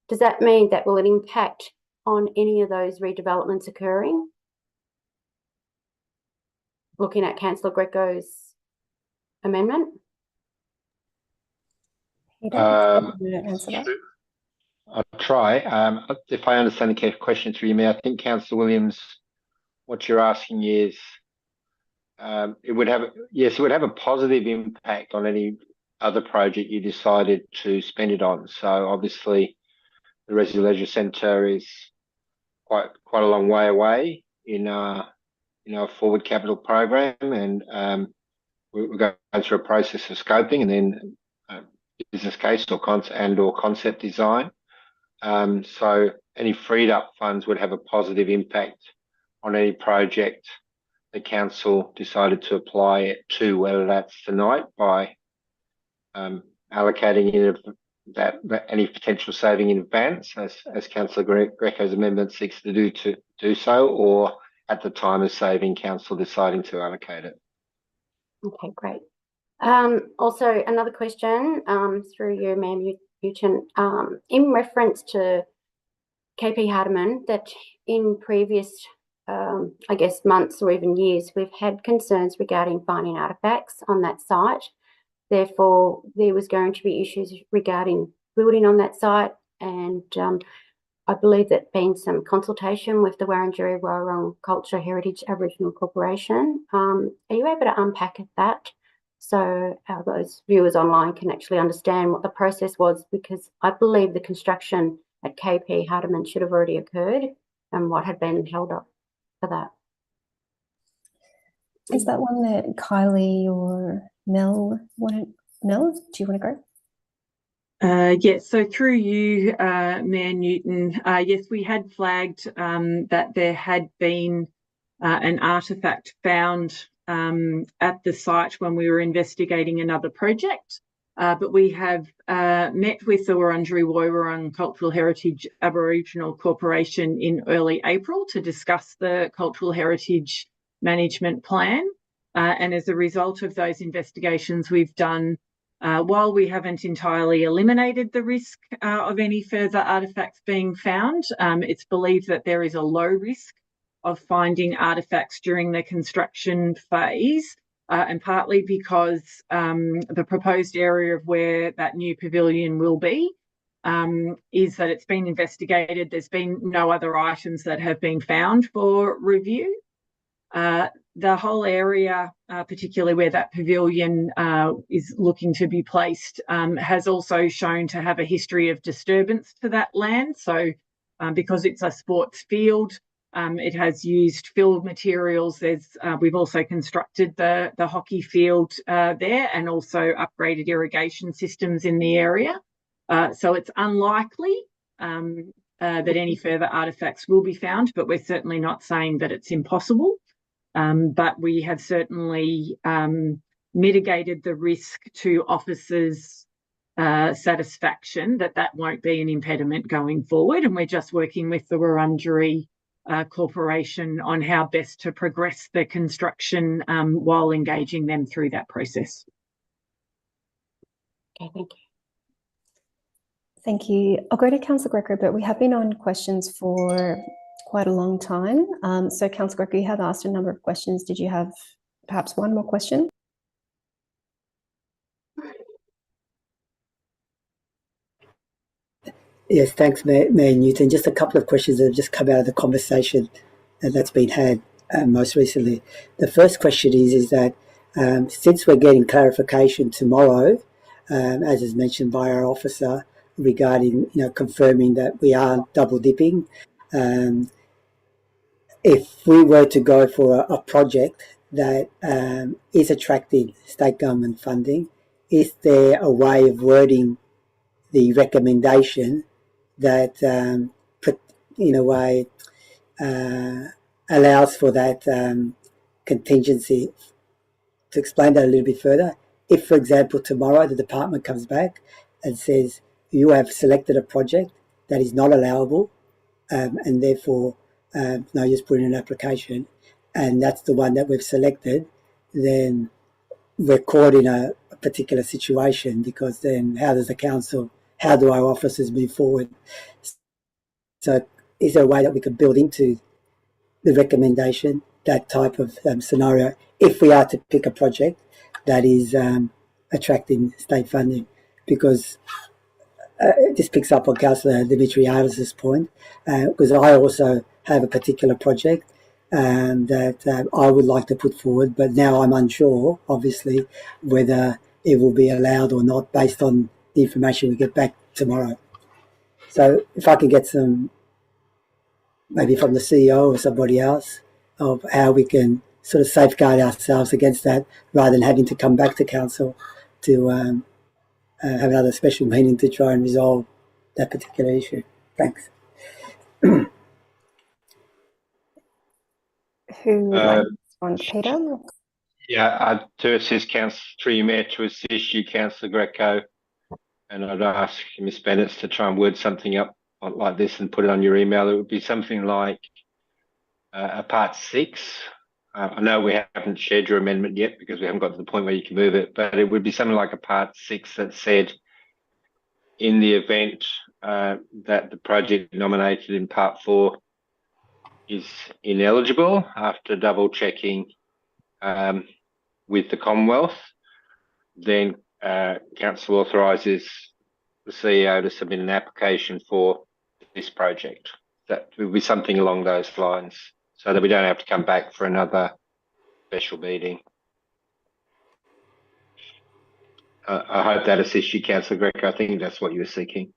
does that mean that will it impact on any of those redevelopments occurring? Looking at Councillor Greco's amendment. I'll try. If I understand the question through you, Mayor, I think Councillor Williams, what you're asking is, it would have a positive impact on any other project you decided to spend it on. So obviously, the Resi Leisure Centre is quite a long way away in our forward capital program, and we're going through a process of scoping and then business case or concept design. So any freed up funds would have a positive impact on any project the council decided to apply it to, whether that's tonight by allocating any potential saving in advance, as Councillor Greco's amendment seeks to do so, or at the time of saving, council deciding to allocate it. Okay, great. Also, another question through you, Mayor Newton, in reference to KP Hardeman, that in previous, I guess, months or even years, we've had concerns regarding finding artefacts on that site. Therefore, there was going to be issues regarding building on that site, and I believe that been some consultation with the Wurundjeri Wurrung Culture Heritage Aboriginal Corporation. Are you able to unpack that so those viewers online can actually understand what the process was? Because I believe the construction at KP Hardeman should have already occurred, and what had been held up for that. Is that one that Kylie or Mel wanted? Mel, do you want to go? Yes, so through you, Mayor Newton, yes, we had flagged that there had been an artefact found at the site when we were investigating another project, but we have met with the Wurundjeri Woi-wurrung Cultural Heritage Aboriginal Corporation in early April to discuss the Cultural Heritage Management Plan, and as a result of those investigations we've done, while we haven't entirely eliminated the risk of any further artefacts being found, it's believed that there is a low risk of finding artefacts during the construction phase, and partly because the proposed area of where that new pavilion will be is that it's been investigated. There's been no other items that have been found for review. The whole area, particularly where that pavilion is looking to be placed, has also shown to have a history of disturbance to that land. So because it's a sports field, it has used fill materials. We've also constructed the hockey field there, and also upgraded irrigation systems in the area. So it's unlikely that any further artefacts will be found, but we're certainly not saying that it's impossible. But we have certainly mitigated the risk to officers' satisfaction that won't be an impediment going forward. And we're just working with the Wurundjeri Corporation on how best to progress the construction while engaging them through that process. Okay, thank you. Thank you. I'll go to Councillor Greco, but we have been on questions for quite a long time. So Councillor Greco, you have asked a number of questions. Did you have perhaps one more question? Yes, thanks, Mayor Newton. Just a couple of questions that have just come out of the conversation that's been had most recently. The first question is that since we're getting clarification tomorrow, as is mentioned by our officer, regarding confirming that we aren't double dipping, if we were to go for a project that is attracting state government funding, is there a way of wording the recommendation that, in a way, allows for that contingency? To explain that a little bit further, if, for example, tomorrow the department comes back and says you have selected a project that is not allowable, and therefore no use putting in an application, and that's the one that we've selected, then we're caught in a particular situation, because then how do our officers move forward? So is there a way that we could build into the recommendation that type of scenario if we are to pick a project that is attracting state funding? Because this picks up on Councillor Dimitriadis' point, because I also have a particular project that I would like to put forward, but now I'm unsure, obviously, whether it will be allowed or not based on the information we get back tomorrow. So if I can get some, maybe from the CEO or somebody else, of how we can sort of safeguard ourselves against that, rather than having to come back to council to have another special meeting to try and resolve that particular issue. Thanks. Who would like to respond, Peter? Yeah, to assist through you, Mayor, to assist you, Councillor Greco, and I'd ask Ms Bennett to try and word something up like this and put it on your email. It would be something like a part 6. I know we haven't shared your amendment yet because we haven't got to the point where you can move it, but it would be something like a part 6 that said, in the event that the project nominated in part 4 is ineligible, after double checking with the Commonwealth, then Council authorises the CEO to submit an application for this project. That would be something along those lines, so that we don't have to come back for another special meeting. I hope that assists you, Councillor Greco. I think that's what you were seeking.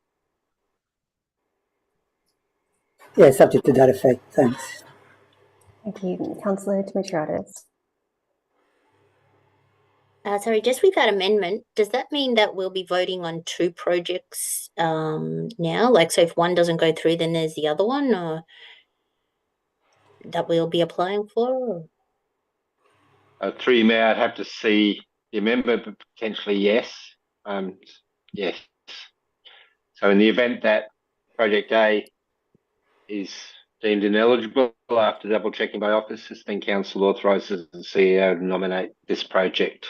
Yeah, subject to that effect. Thanks. Thank you. Councillor Dimitriadis. Sorry, just with that amendment, does that mean that we'll be voting on 2 projects now? Like, so if one doesn't go through, then there's the other one, or that we'll be applying for? Through you, Mayor, I'd have to see the amendment, but potentially yes. Yes. So in the event that Project A is deemed ineligible after double checking by officers, then Council authorises the CEO to nominate this project.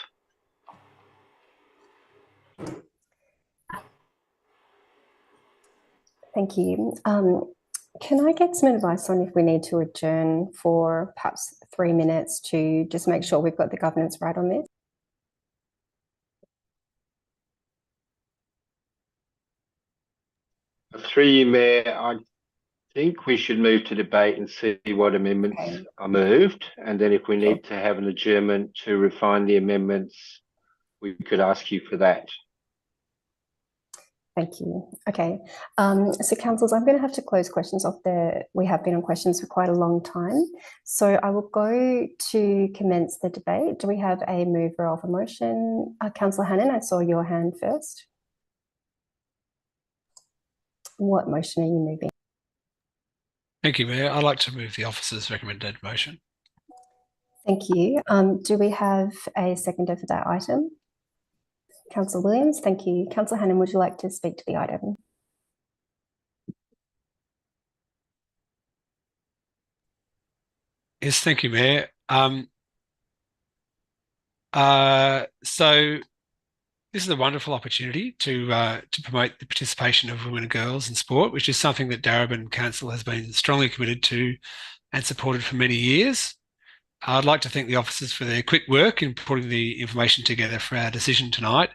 Thank you. Can I get some advice on if we need to adjourn for perhaps 3 minutes to just make sure we've got the governance right on this? Through you, Mayor, I think we should move to debate and see what amendments are moved, and then if we need to have an adjournment to refine the amendments, we could ask you for that. Thank you. Okay. So councillors, I'm going to have to close questions off there. We have been on questions for quite a long time. So I will go to commence the debate. Do we have a mover of a motion? Councillor Hannan, I saw your hand first. What motion are you moving? Thank you, Mayor. I'd like to move the officer's recommended motion. Thank you. Do we have a seconder for that item? Councillor Williams, thank you. Councillor Hannan, would you like to speak to the item? Yes, thank you, Mayor. So this is a wonderful opportunity to promote the participation of women and girls in sport, which is something that Darebin Council has been strongly committed to and supported for many years. I'd like to thank the officers for their quick work in putting the information together for our decision tonight,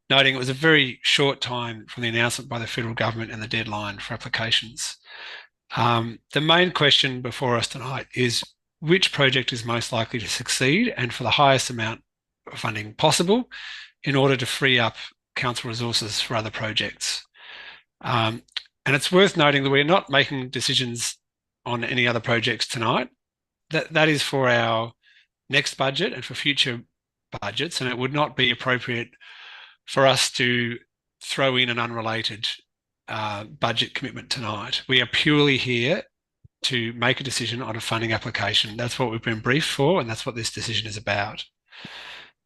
noting it was a very short time from the announcement by the federal government and the deadline for applications. The main question before us tonight is which project is most likely to succeed and for the highest amount of funding possible in order to free up council resources for other projects. And it's worth noting that we're not making decisions on any other projects tonight. That is for our next budget and for future budgets, and it would not be appropriate for us to throw in an unrelated budget commitment tonight. We are purely here to make a decision on a funding application. That's what we've been briefed for, and that's what this decision is about.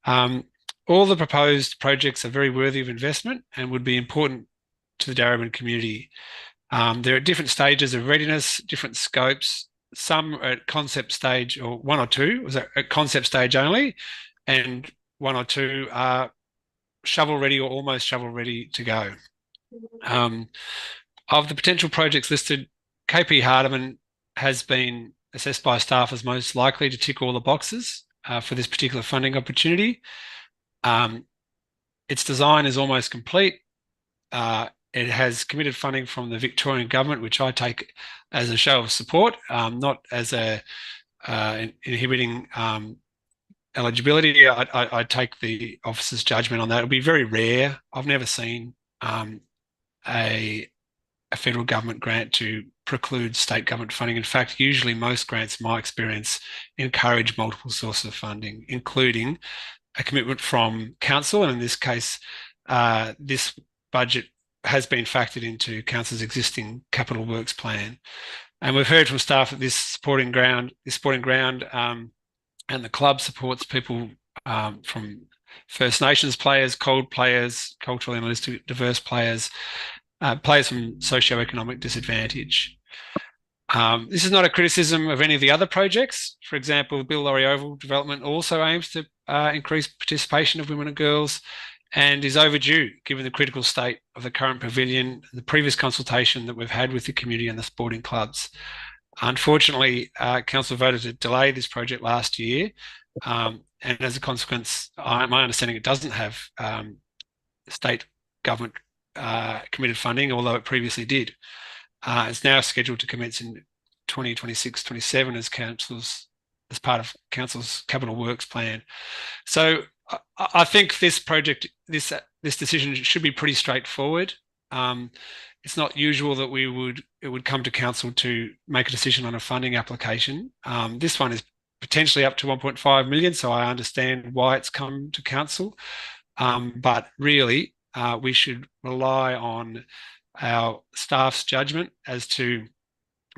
All the proposed projects are very worthy of investment and would be important to the Darebin community. They're at different stages of readiness, different scopes. Some are at concept stage, or 1 or 2 was at concept stage only, and one or two are shovel ready or almost shovel ready to go. Of the potential projects listed, KP Hardeman has been assessed by staff as most likely to tick all the boxes for this particular funding opportunity. Its design is almost complete. It has committed funding from the Victorian government, which I take as a show of support, not as a inhibiting eligibility. I take the officer's judgment on that. It'll be very rare. I've never seen a federal government grant to preclude state government funding. In fact, usually most grants, in my experience, encourage multiple sources of funding, including a commitment from council. And in this case, this budget has been factored into council's existing capital works plan. And we've heard from staff that this sporting ground and the club supports people from First Nations players, cold players, culturally and linguistically diverse players, players from socioeconomic disadvantage. This is not a criticism of any of the other projects. For example, the Bill Laurie Oval development also aims to increase participation of women and girls and is overdue given the critical state of the current pavilion, the previous consultation that we've had with the community and the sporting clubs. Unfortunately, council voted to delay this project last year, and as a consequence, my understanding it doesn't have state government committed funding, although it previously did. It's now scheduled to commence in 2026-27 as part of council's capital works plan. So I think this project, this decision should be pretty straightforward. It's not usual that it would come to council to make a decision on a funding application. This one is potentially up to 1.5 million, so I understand why it's come to council. But really, we should rely on our staff's judgment as to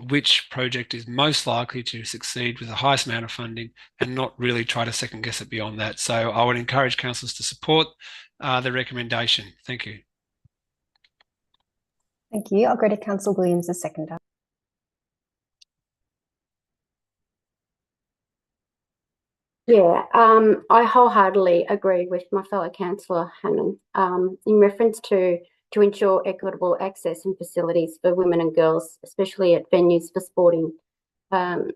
which project is most likely to succeed with the highest amount of funding and not really try to second guess it beyond that. So I would encourage councillors to support the recommendation. Thank you. Thank you. I'll go to Councillor Williams, the seconder. Yeah, I wholeheartedly agree with my fellow councillor Hannon in reference to ensure equitable access and facilities for women and girls, especially at venues for sporting. KP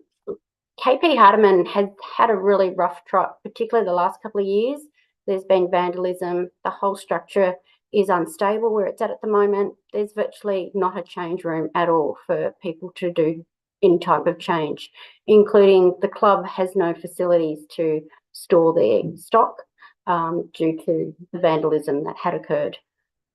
Hardeman has had a really rough trot, particularly the last couple of years. There's been vandalism. The whole structure is unstable where it's at the moment. There's virtually not a change room at all for people to do any type of change, including the club has no facilities to store their stock due to the vandalism that had occurred.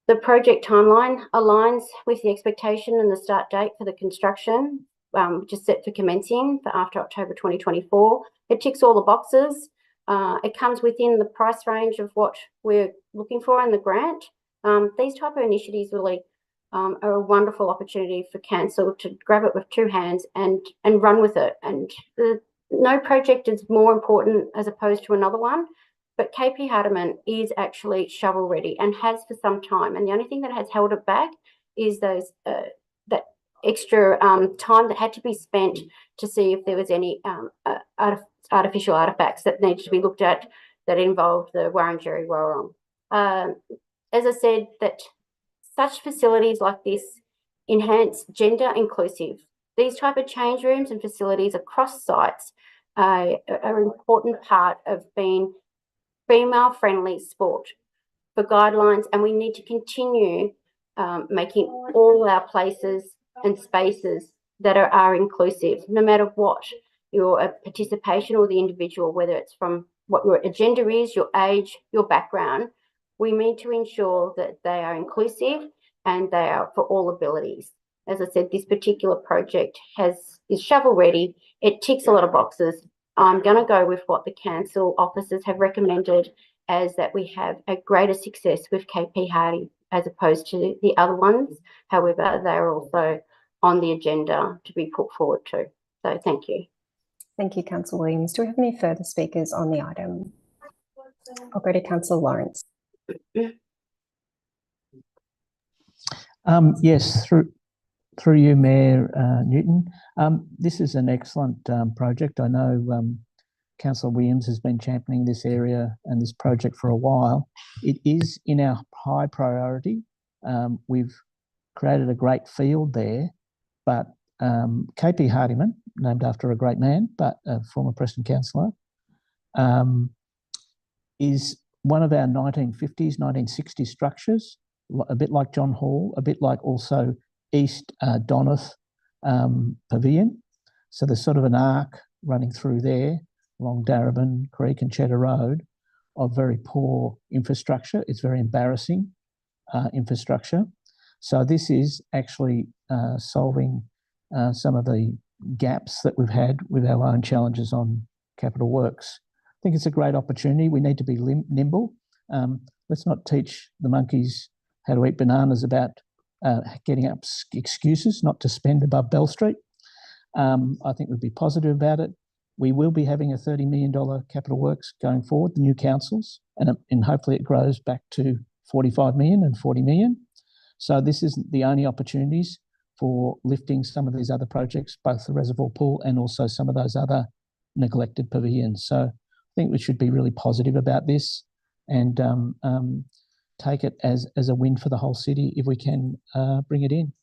The project timeline aligns with the expectation and the start date for the construction, which is set for commencing for after October 2024. It ticks all the boxes. It comes within the price range of what we're looking for in the grant. These type of initiatives really are a wonderful opportunity for council to grab it with two hands and run with it. And no project is more important as opposed to another one. But KP Hardeman is actually shovel ready and has for some time. And the only thing that has held it back is those that extra time that had to be spent to see if there was any artificial artifacts that needed to be looked at that involved the Wurundjeri Wurrung. As I said, that such facilities like this enhance gender inclusive. These type of change rooms and facilities across sites are an important part of being female-friendly sport for guidelines, and we need to continue making all our places and spaces that are inclusive, no matter what your participation or the individual, whether it's from what your agenda is, your age, your background. We need to ensure that they are inclusive and they are for all abilities. As I said, this particular project is shovel ready. It ticks a lot of boxes. I'm going to go with what the council officers have recommended, as that we have a greater success with KP Hardy as opposed to the other ones. However, they're also on the agenda to be put forward too. So thank you. Thank you, Councillor Williams. Do we have any further speakers on the item? I'll go to Councillor Lawrence. Yes, through you, Mayor Newton. This is an excellent project. I know Councillor Williams has been championing this area and this project for a while. It is in our high priority. We've created a great field there, but KP Hardiman, named after a great man, but a former Preston councillor, is one of our 1950s, 1960s structures, a bit like John Hall, a bit like also East Donath Pavilion. So there's sort of an arc running through there along Darebin Creek and Cheddar Road of very poor infrastructure. It's very embarrassing infrastructure. So this is actually solving some of the gaps that we've had with our own challenges on capital works. I think it's a great opportunity. We need to be nimble. Let's not teach the monkeys how to eat bananas about getting up excuses not to spend above Bell Street. I think we'd be positive about it. We will be having a $30 million capital works going forward, the new councils, and hopefully it grows back to 45 million and 40 million. So this isn't the only opportunities for lifting some of these other projects, both the reservoir pool and also some of those other neglected pavilions. So I think we should be really positive about this and take it as a win for the whole city if we can bring it in.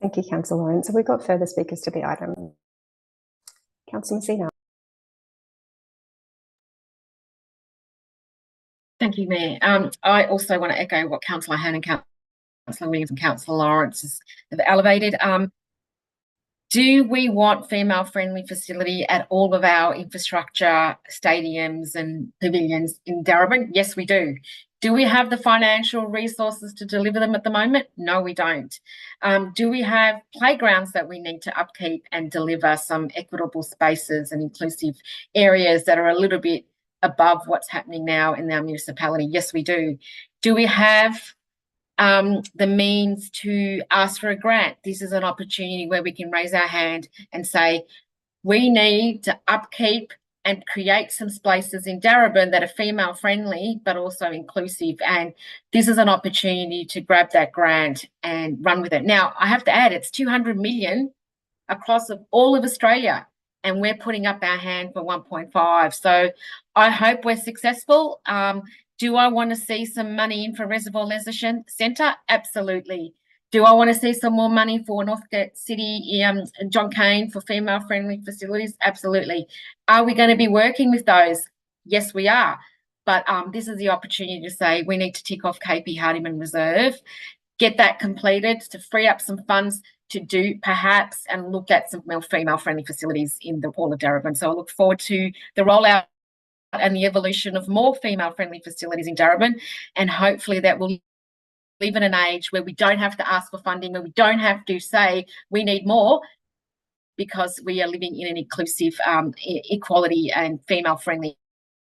Thank you, Councillor Lawrence. Have we got further speakers to the item? Councillor Messina. Thank you, Mayor. I also want to echo what Councillor Han and Councillor Williams and Councillor Lawrence have elevated. Do we want female-friendly facility at all of our infrastructure, stadiums and pavilions in Darebin? Yes, we do. Do we have the financial resources to deliver them at the moment? No, we don't. Do we have playgrounds that we need to upkeep and deliver some equitable spaces and inclusive areas that are a little bit above what's happening now in our municipality? Yes, we do. Do we have the means to ask for a grant? This is an opportunity where we can raise our hand and say, we need to upkeep and create some spaces in Darebin that are female friendly, but also inclusive. And this is an opportunity to grab that grant and run with it. Now, I have to add, it's 200 million across all of Australia, and we're putting up our hand for 1.5. So I hope we're successful. Do I want to see some money in for Reservoir Leisure Centre? Absolutely. Do I want to see some more money for Northgate City, John Cain for female-friendly facilities? Absolutely. Are we going to be working with those? Yes, we are. But this is the opportunity to say we need to tick off KP Hardiman Reserve, get that completed to free up some funds to do perhaps and look at some more female-friendly facilities in the Port of Darebin. So I look forward to the rollout and the evolution of more female-friendly facilities in Darebin, and hopefully that will live in an age where we don't have to ask for funding, where we don't have to say we need more, because we are living in an inclusive equality, and female-friendly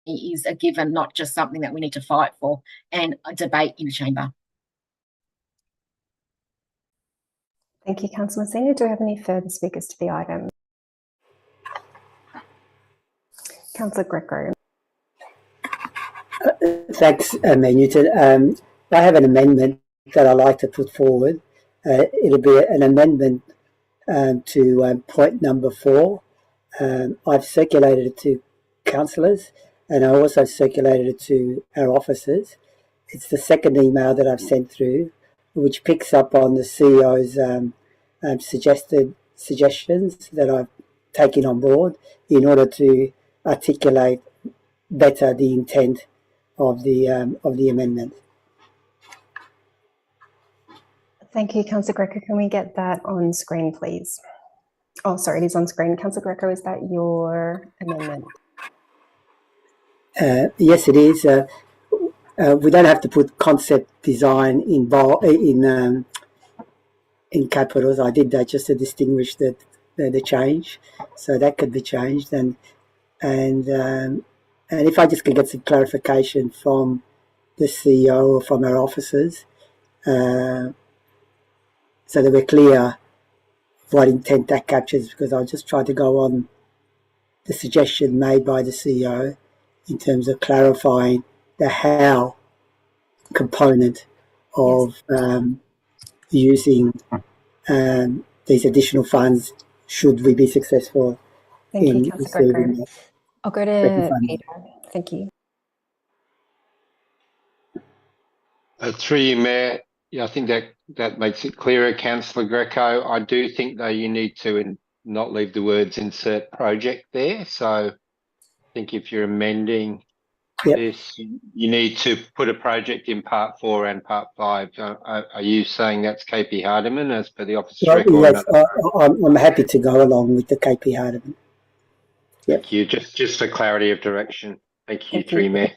is a given, not just something that we need to fight for and debate in a chamber. Thank you, Councillor Messina. Do we have any further speakers to the item? Councillor Greco. Thanks, Mayor Newton. I have an amendment that I'd like to put forward. It'll be an amendment to point number 4. I've circulated it to councillors, and I also circulated it to our officers. It's the second email that I've sent through, which picks up on the CEO's suggestions that I've taken on board in order to articulate better the intent of the amendment. Thank you, Councillor Greco. Can we get that on screen, please? Oh, sorry, it is on screen. Councillor Greco, is that your amendment? Yes, it is. We don't have to put concept design in capitals. I did that just to distinguish the change, so that could be changed. And if I just could get some clarification from the CEO or from our officers, so that we're clear what intent that captures, because I'll just try to go on the suggestion made by the CEO in terms of clarifying the how component of using these additional funds should we be successful in receiving that. I'll go Second to funding. Peter. Thank you. Through you, Mayor. Yeah, I think that makes it clearer, Councillor Greco. I do think though you need to not leave the words insert project there. So I think if you're amending this, you need to put a project in part 4 and part 5. Are you saying that's KP Hardeman as per the office Well, record? yes, I'm happy to go along with the KP Hardeman. Thank you. Just for clarity of direction. Thank you, through you, Mayor.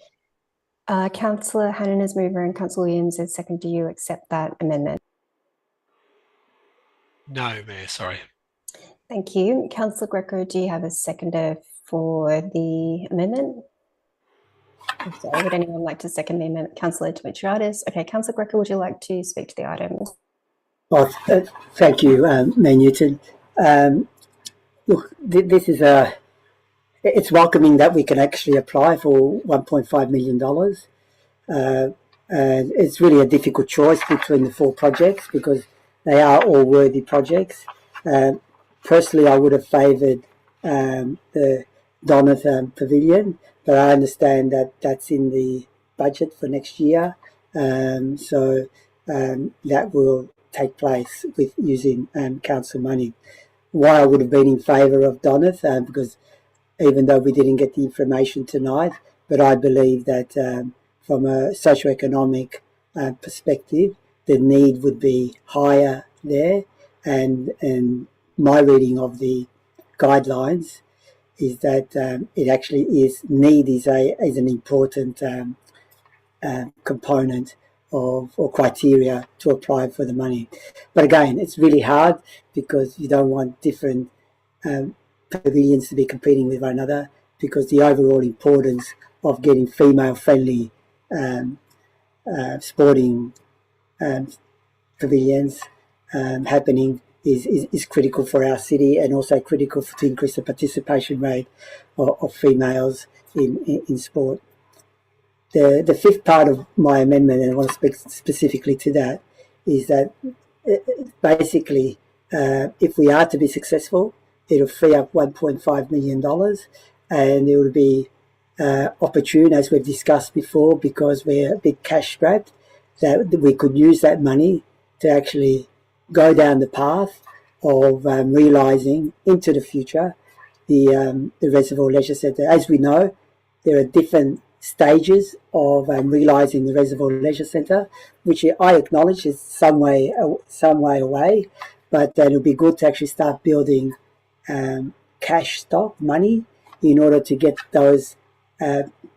Councillor Hannan is mover and Councillor Williams is second. Do you accept that amendment? No, Mayor, sorry. Thank you. Councillor Greco, do you have a seconder for the amendment? I'm sorry, would anyone like to second the amendment? Councillor Dimitriadis. Okay, Councillor Greco, would you like to speak to the item? Oh, thank you, Mayor Newton. Look, this is it's welcoming that we can actually apply for $1.5 million. And it's really a difficult choice between the 4 projects because they are all worthy projects. Personally, I would have favoured the Doneth Pavilion, but I understand that that's in the budget for next year. So that will take place with using council money. Why I would have been in favour of Doneth, because even though we didn't get the information tonight, but I believe that from a socioeconomic perspective, the need would be higher there. And my reading of the guidelines is that it actually is an important component of or criteria to apply for the money. But again, it's really hard because you don't want different pavilions to be competing with one another, because the overall importance of getting female-friendly sporting pavilions happening is critical for our city, and also critical to increase the participation rate of females in sport. The fifth part of my amendment, and I want to speak specifically to that, is that basically if we are to be successful, it'll free up $1.5 million, and it will be opportune, as we've discussed before, because we're a bit cash strapped, that we could use that money to actually go down the path of realising into the future the Reservoir Leisure Centre. As we know, there are different stages of realising the Reservoir Leisure Centre, which I acknowledge is some way away, but it'll be good to actually start building cash stock money in order to get those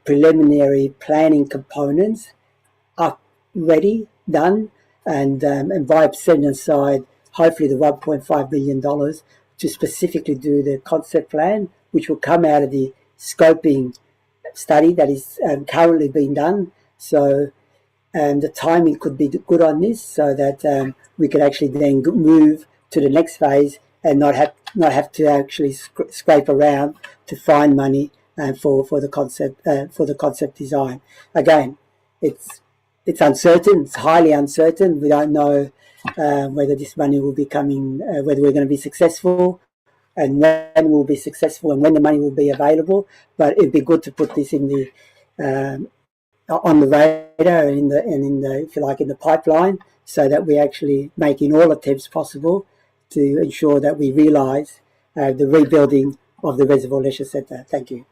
preliminary planning components up, ready, done, and by setting aside hopefully the $1.5 million to specifically do the concept plan, which will come out of the scoping study that is currently being done. So the timing could be good on this, so that we could actually then move to the next phase and not have to actually scrape around to find money for the concept design. Again, it's uncertain. It's highly uncertain. We don't know whether this money will be coming, whether we're going to be successful, and when we'll be successful, and when the money will be available. But it'd be good to put this in the on the radar and in the if you like in the pipeline, so that we're actually making all attempts possible to ensure that we realise the rebuilding of the Reservoir Leisure Centre. Thank you.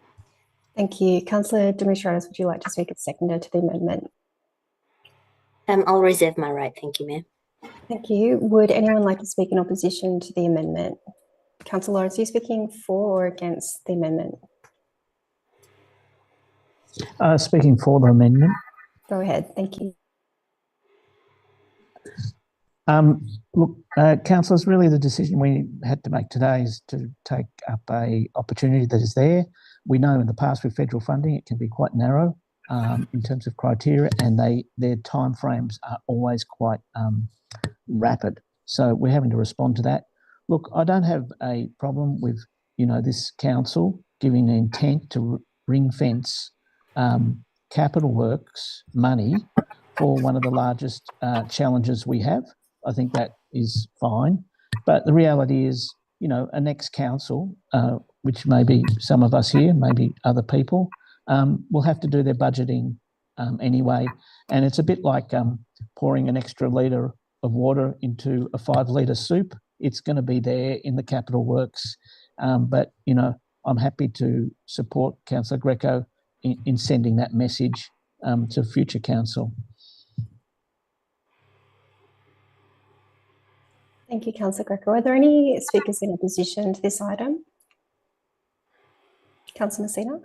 Thank you. Councillor Dimitriadis, would you like to speak as seconder to the amendment? I'll reserve my right. Thank you, Mayor. Thank you. Would anyone like to speak in opposition to the amendment? Councillor Lawrence, are you speaking for or against the amendment? Speaking for the amendment. Go ahead. Thank you. Look, councillors, really the decision we had to make today is to take up a opportunity that is there. We know in the past with federal funding it can be quite narrow in terms of criteria, and their timeframes are always quite rapid. So we're having to respond to that. Look, I don't have a problem with this council giving an intent to ring fence capital works money for one of the largest challenges we have. I think that is fine. But the reality is, a next council which maybe some of us here, maybe other people, will have to do their budgeting anyway. And it's a bit like pouring an extra litre of water into a 5-litre soup. It's going to be there in the capital works. But, you know, I'm happy to support Councillor Greco in sending that message to future council. Thank you, Councillor Greco. Are there any speakers in opposition to this item? Councillor Messina?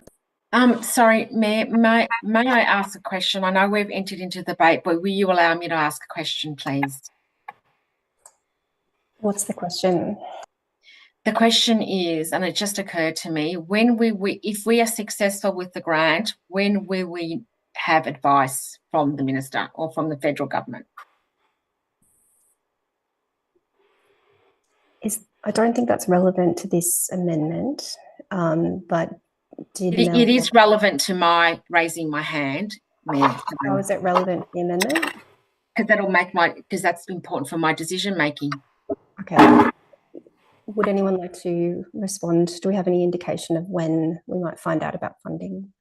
Sorry, Mayor, may I ask a question? I know we've entered into debate, but will you allow me to ask a question, please? What's the question? The question is, and it just occurred to me, when if we are successful with the grant, when will we have advice from the Minister or from the federal government? I don't think that's relevant to this amendment, but it is relevant to my raising my hand, Mayor. How is it relevant to the amendment? Because that's important for my decision making. Okay. Would anyone like to respond? Do we have any indication of when we might find out about funding?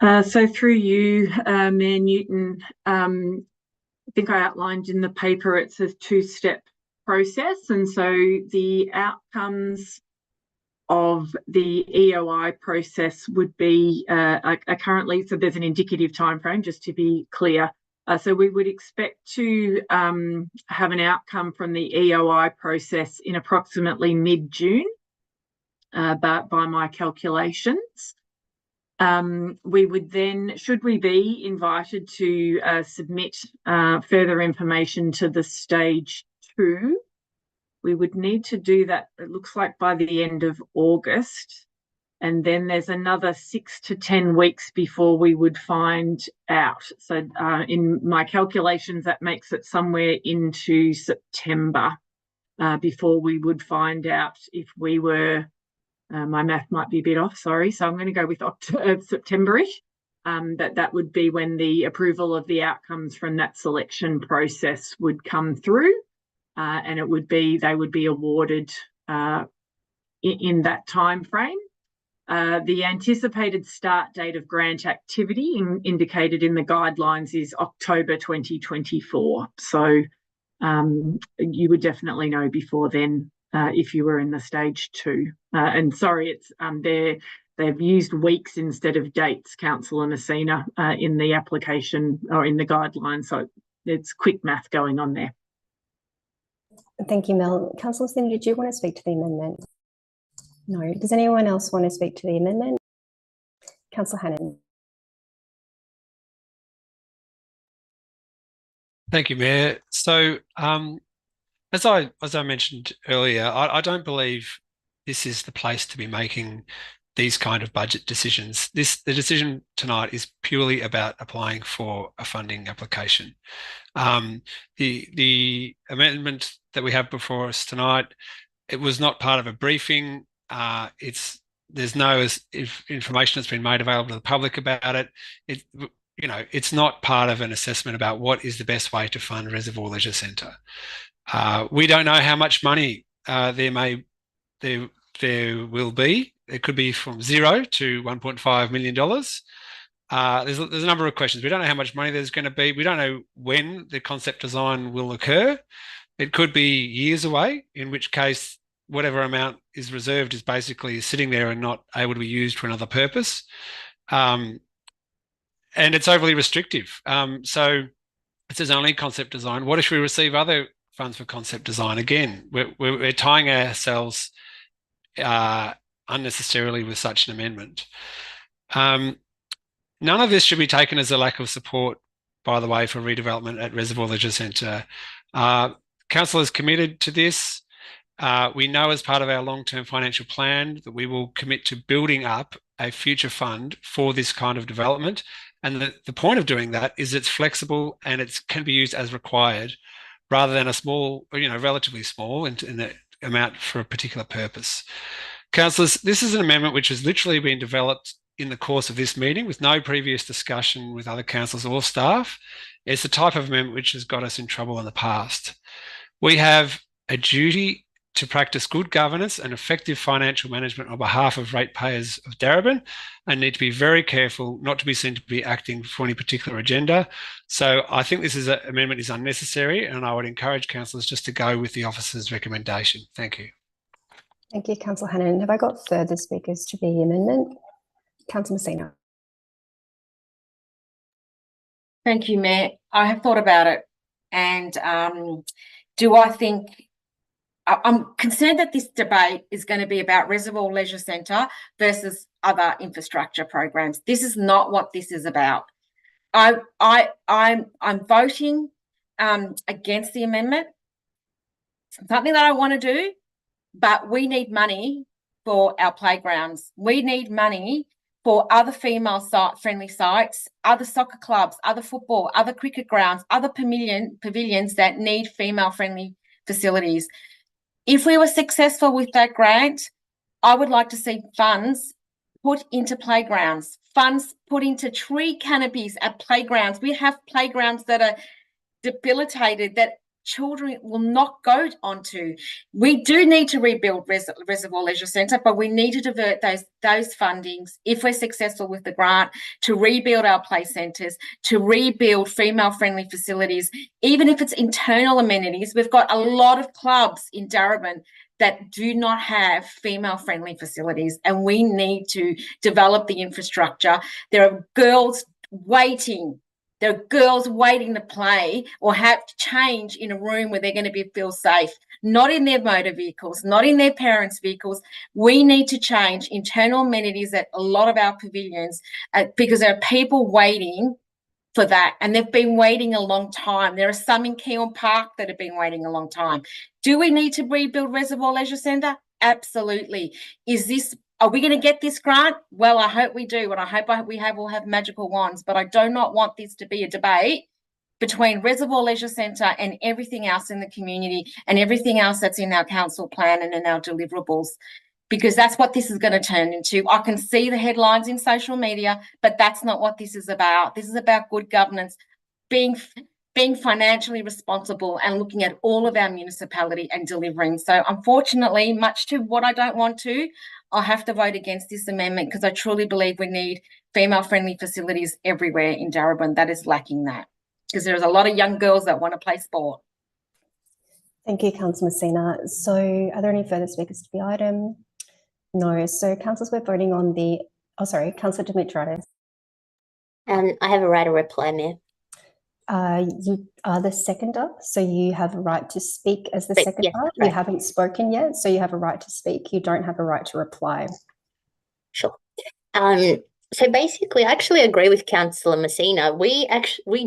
So through you, Mayor Newton, I think I outlined in the paper it's a two-step process, and so the outcomes of the EOI process would be are currently, so there's an indicative timeframe, just to be clear. So we would expect to have an outcome from the EOI process in approximately mid-June, but by my calculations. We would then, should we be invited to submit further information to the stage 2, we would need to do that, it looks like, by the end of August. And then there's another 6 to 10 weeks before we would find out. So in my calculations, that makes it somewhere into September before we would find out if we were, my math might be a bit off, sorry. So I'm going to go with September-ish. That would be when the approval of the outcomes from that selection process would come through. And it would be, they would be awarded in that time frame. The anticipated start date of grant activity indicated in the guidelines is October 2024. So you would definitely know before then if you were in the stage 2. And sorry, it's they've used weeks instead of dates, Councillor Messina, in the application or in the guidelines. So it's quick math going on there. Thank you, Mel. Councillor Messina, did you want to speak to the amendment? No. Does anyone else want to speak to the amendment? Councillor Hannan. Thank you, Mayor. So as I mentioned earlier, I don't believe this is the place to be making these kind of budget decisions. The decision tonight is purely about applying for a funding application. The amendment that we have before us tonight, it was not part of a briefing. There's no information that's been made available to the public about it. It's not part of an assessment about what is the best way to fund Reservoir Leisure Centre. We don't know how much money there will be. It could be from $0 to $1.5 million. There's a number of questions. We don't know how much money there's going to be. We don't know when the concept design will occur. It could be years away, in which case whatever amount is reserved is basically sitting there and not able to be used for another purpose. And it's overly restrictive. So it says only concept design. What if we receive other funds for concept design? Again, we're tying ourselves unnecessarily with such an amendment. None of this should be taken as a lack of support, by the way, for redevelopment at Reservoir Leisure Centre. Council is committed to this. We know as part of our long-term financial plan that we will commit to building up a future fund for this kind of development. And the point of doing that is it's flexible and it can be used as required rather than a small, relatively small in the amount for a particular purpose. Councillors, this is an amendment which has literally been developed in the course of this meeting with no previous discussion with other councillors or staff. It's the type of amendment which has got us in trouble in the past. We have a duty to practice good governance and effective financial management on behalf of ratepayers of Darebin, and need to be very careful not to be seen to be acting for any particular agenda. So I think this amendment is unnecessary, and I would encourage councillors just to go with the officer's recommendation. Thank you. Thank you, Councillor Hannan. Have I got further speakers to the amendment? Councillor Messina. Thank you, Mayor. I have thought about it, and do I think I'm concerned that this debate is going to be about Reservoir Leisure Centre versus other infrastructure programs. This is not what this is about. I'm voting against the amendment. It's something that I want to do, but we need money for our playgrounds. We need money for other female-friendly sites, other soccer clubs, other football, other cricket grounds, other pavilions that need female-friendly facilities. If we were successful with that grant, I would like to see funds put into playgrounds, funds put into tree canopies at playgrounds. We have playgrounds that are debilitated, that children will not go onto. We do need to rebuild Reservoir Leisure Centre, but we need to divert those fundings, if we're successful with the grant, to rebuild our play centres, to rebuild female-friendly facilities, even if it's internal amenities. We've got a lot of clubs in Darebin that do not have female-friendly facilities, and we need to develop the infrastructure. There are girls waiting. There are girls waiting to play or have to change in a room where they're going to feel safe, not in their motor vehicles, not in their parents' vehicles. We need to change internal amenities at a lot of our pavilions because there are people waiting for that, and they've been waiting a long time. There are some in Keon Park that have been waiting a long time. Do we need to rebuild Reservoir Leisure Centre? Absolutely. Are we going to get this grant? Well, I hope we do, and I hope we'll have magical wands, but I do not want this to be a debate between Reservoir Leisure Centre and everything else in the community and everything else that's in our council plan and in our deliverables, because that's what this is going to turn into. I can see the headlines in social media, but that's not what this is about. This is about good governance, being financially responsible and looking at all of our municipality and delivering. So unfortunately, much to what I don't want to, I'll have to vote against this amendment because I truly believe we need female-friendly facilities everywhere in Darebin. That is lacking that, because there's a lot of young girls that want to play sport. Thank you, Councillor Messina. So are there any further speakers to the item? No. So councillors, we're voting on the, Councillor Dimitriadis. I have a right to reply, Mayor. You are the seconder, so you have a right to speak as the seconder. Yes, right. You haven't spoken yet, so you have a right to speak. You don't have a right to reply. Sure. So basically, I actually agree with Councillor Messina. We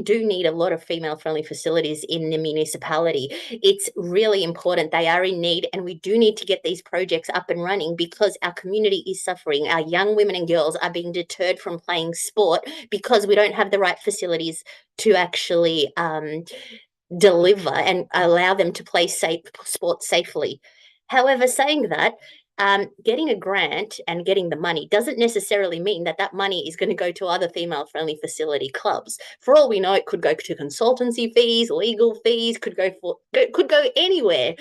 do need a lot of female-friendly facilities in the municipality. It's really important. They are in need, and we do need to get these projects up and running because our community is suffering. Our young women and girls are being deterred from playing sport because we don't have the right facilities to actually deliver and allow them to play sport safely. However, saying that, getting a grant and getting the money doesn't necessarily mean that that money is going to go to other female-friendly facility clubs. For all we know, it could go to consultancy fees, legal fees, could go anywhere.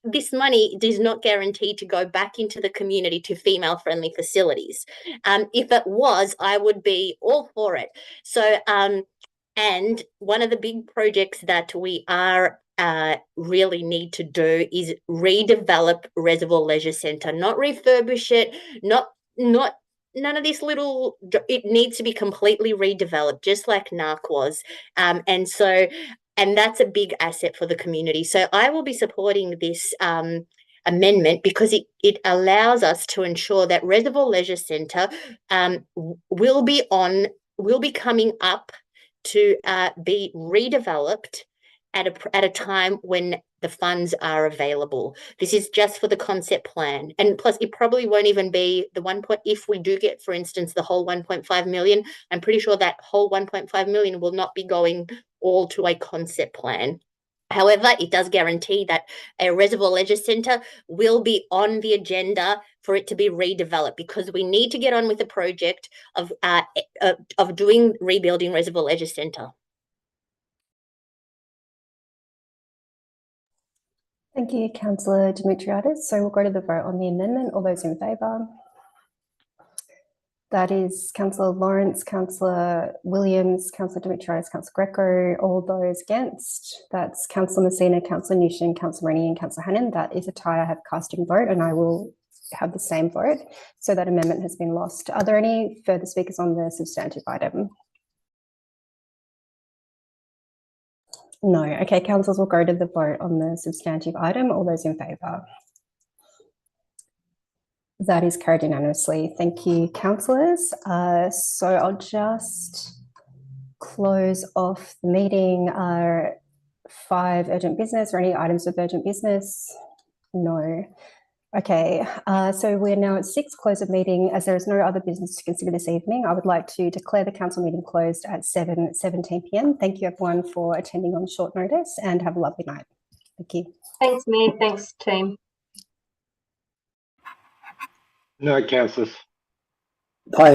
This money is not guaranteed to go back into the community to female-friendly facilities. If it was, I would be all for it. So, and one of the big projects that we are really need to do is redevelop Reservoir Leisure Centre, not refurbish it, not none of this little. It needs to be completely redeveloped, just like NARC was, and that's a big asset for the community. So I will be supporting this amendment because it allows us to ensure that Reservoir Leisure Centre will be coming up to be redeveloped at a time when the funds are available. This is just for the concept plan. And plus, it probably won't even be the if we do get, for instance, the whole 1.5 million, I'm pretty sure that whole 1.5 million will not be going all to a concept plan. However, it does guarantee that a Reservoir Leisure Centre will be on the agenda for it to be redeveloped, because we need to get on with the project of rebuilding Reservoir Leisure Centre. Thank you, Councillor Dimitriadis. So we'll go to the vote on the amendment. All those in favour? That is Councillor Lawrence, Councillor Williams, Councillor Dimitriadis, Councillor Greco. All those against? That's Councillor Messina, Councillor Newton, Councillor Rennie and Councillor Hannan. That is a tie. I have casting vote and I will have the same vote. So that amendment has been lost. Are there any further speakers on the substantive item? No. Okay, councillors will go to the vote on the substantive item. All those in favour? That is carried unanimously. Thank you, councillors. So I'll just close off the meeting. 5 urgent business or any items of urgent business? No. Okay, so we're now at 6, close of meeting. As there is no other business to consider this evening, I would like to declare the council meeting closed at 7:17 p.m. Thank you everyone for attending on short notice and have a lovely night. Thank you. Thanks, Mayor. Thanks, team. No, councillors. Bye.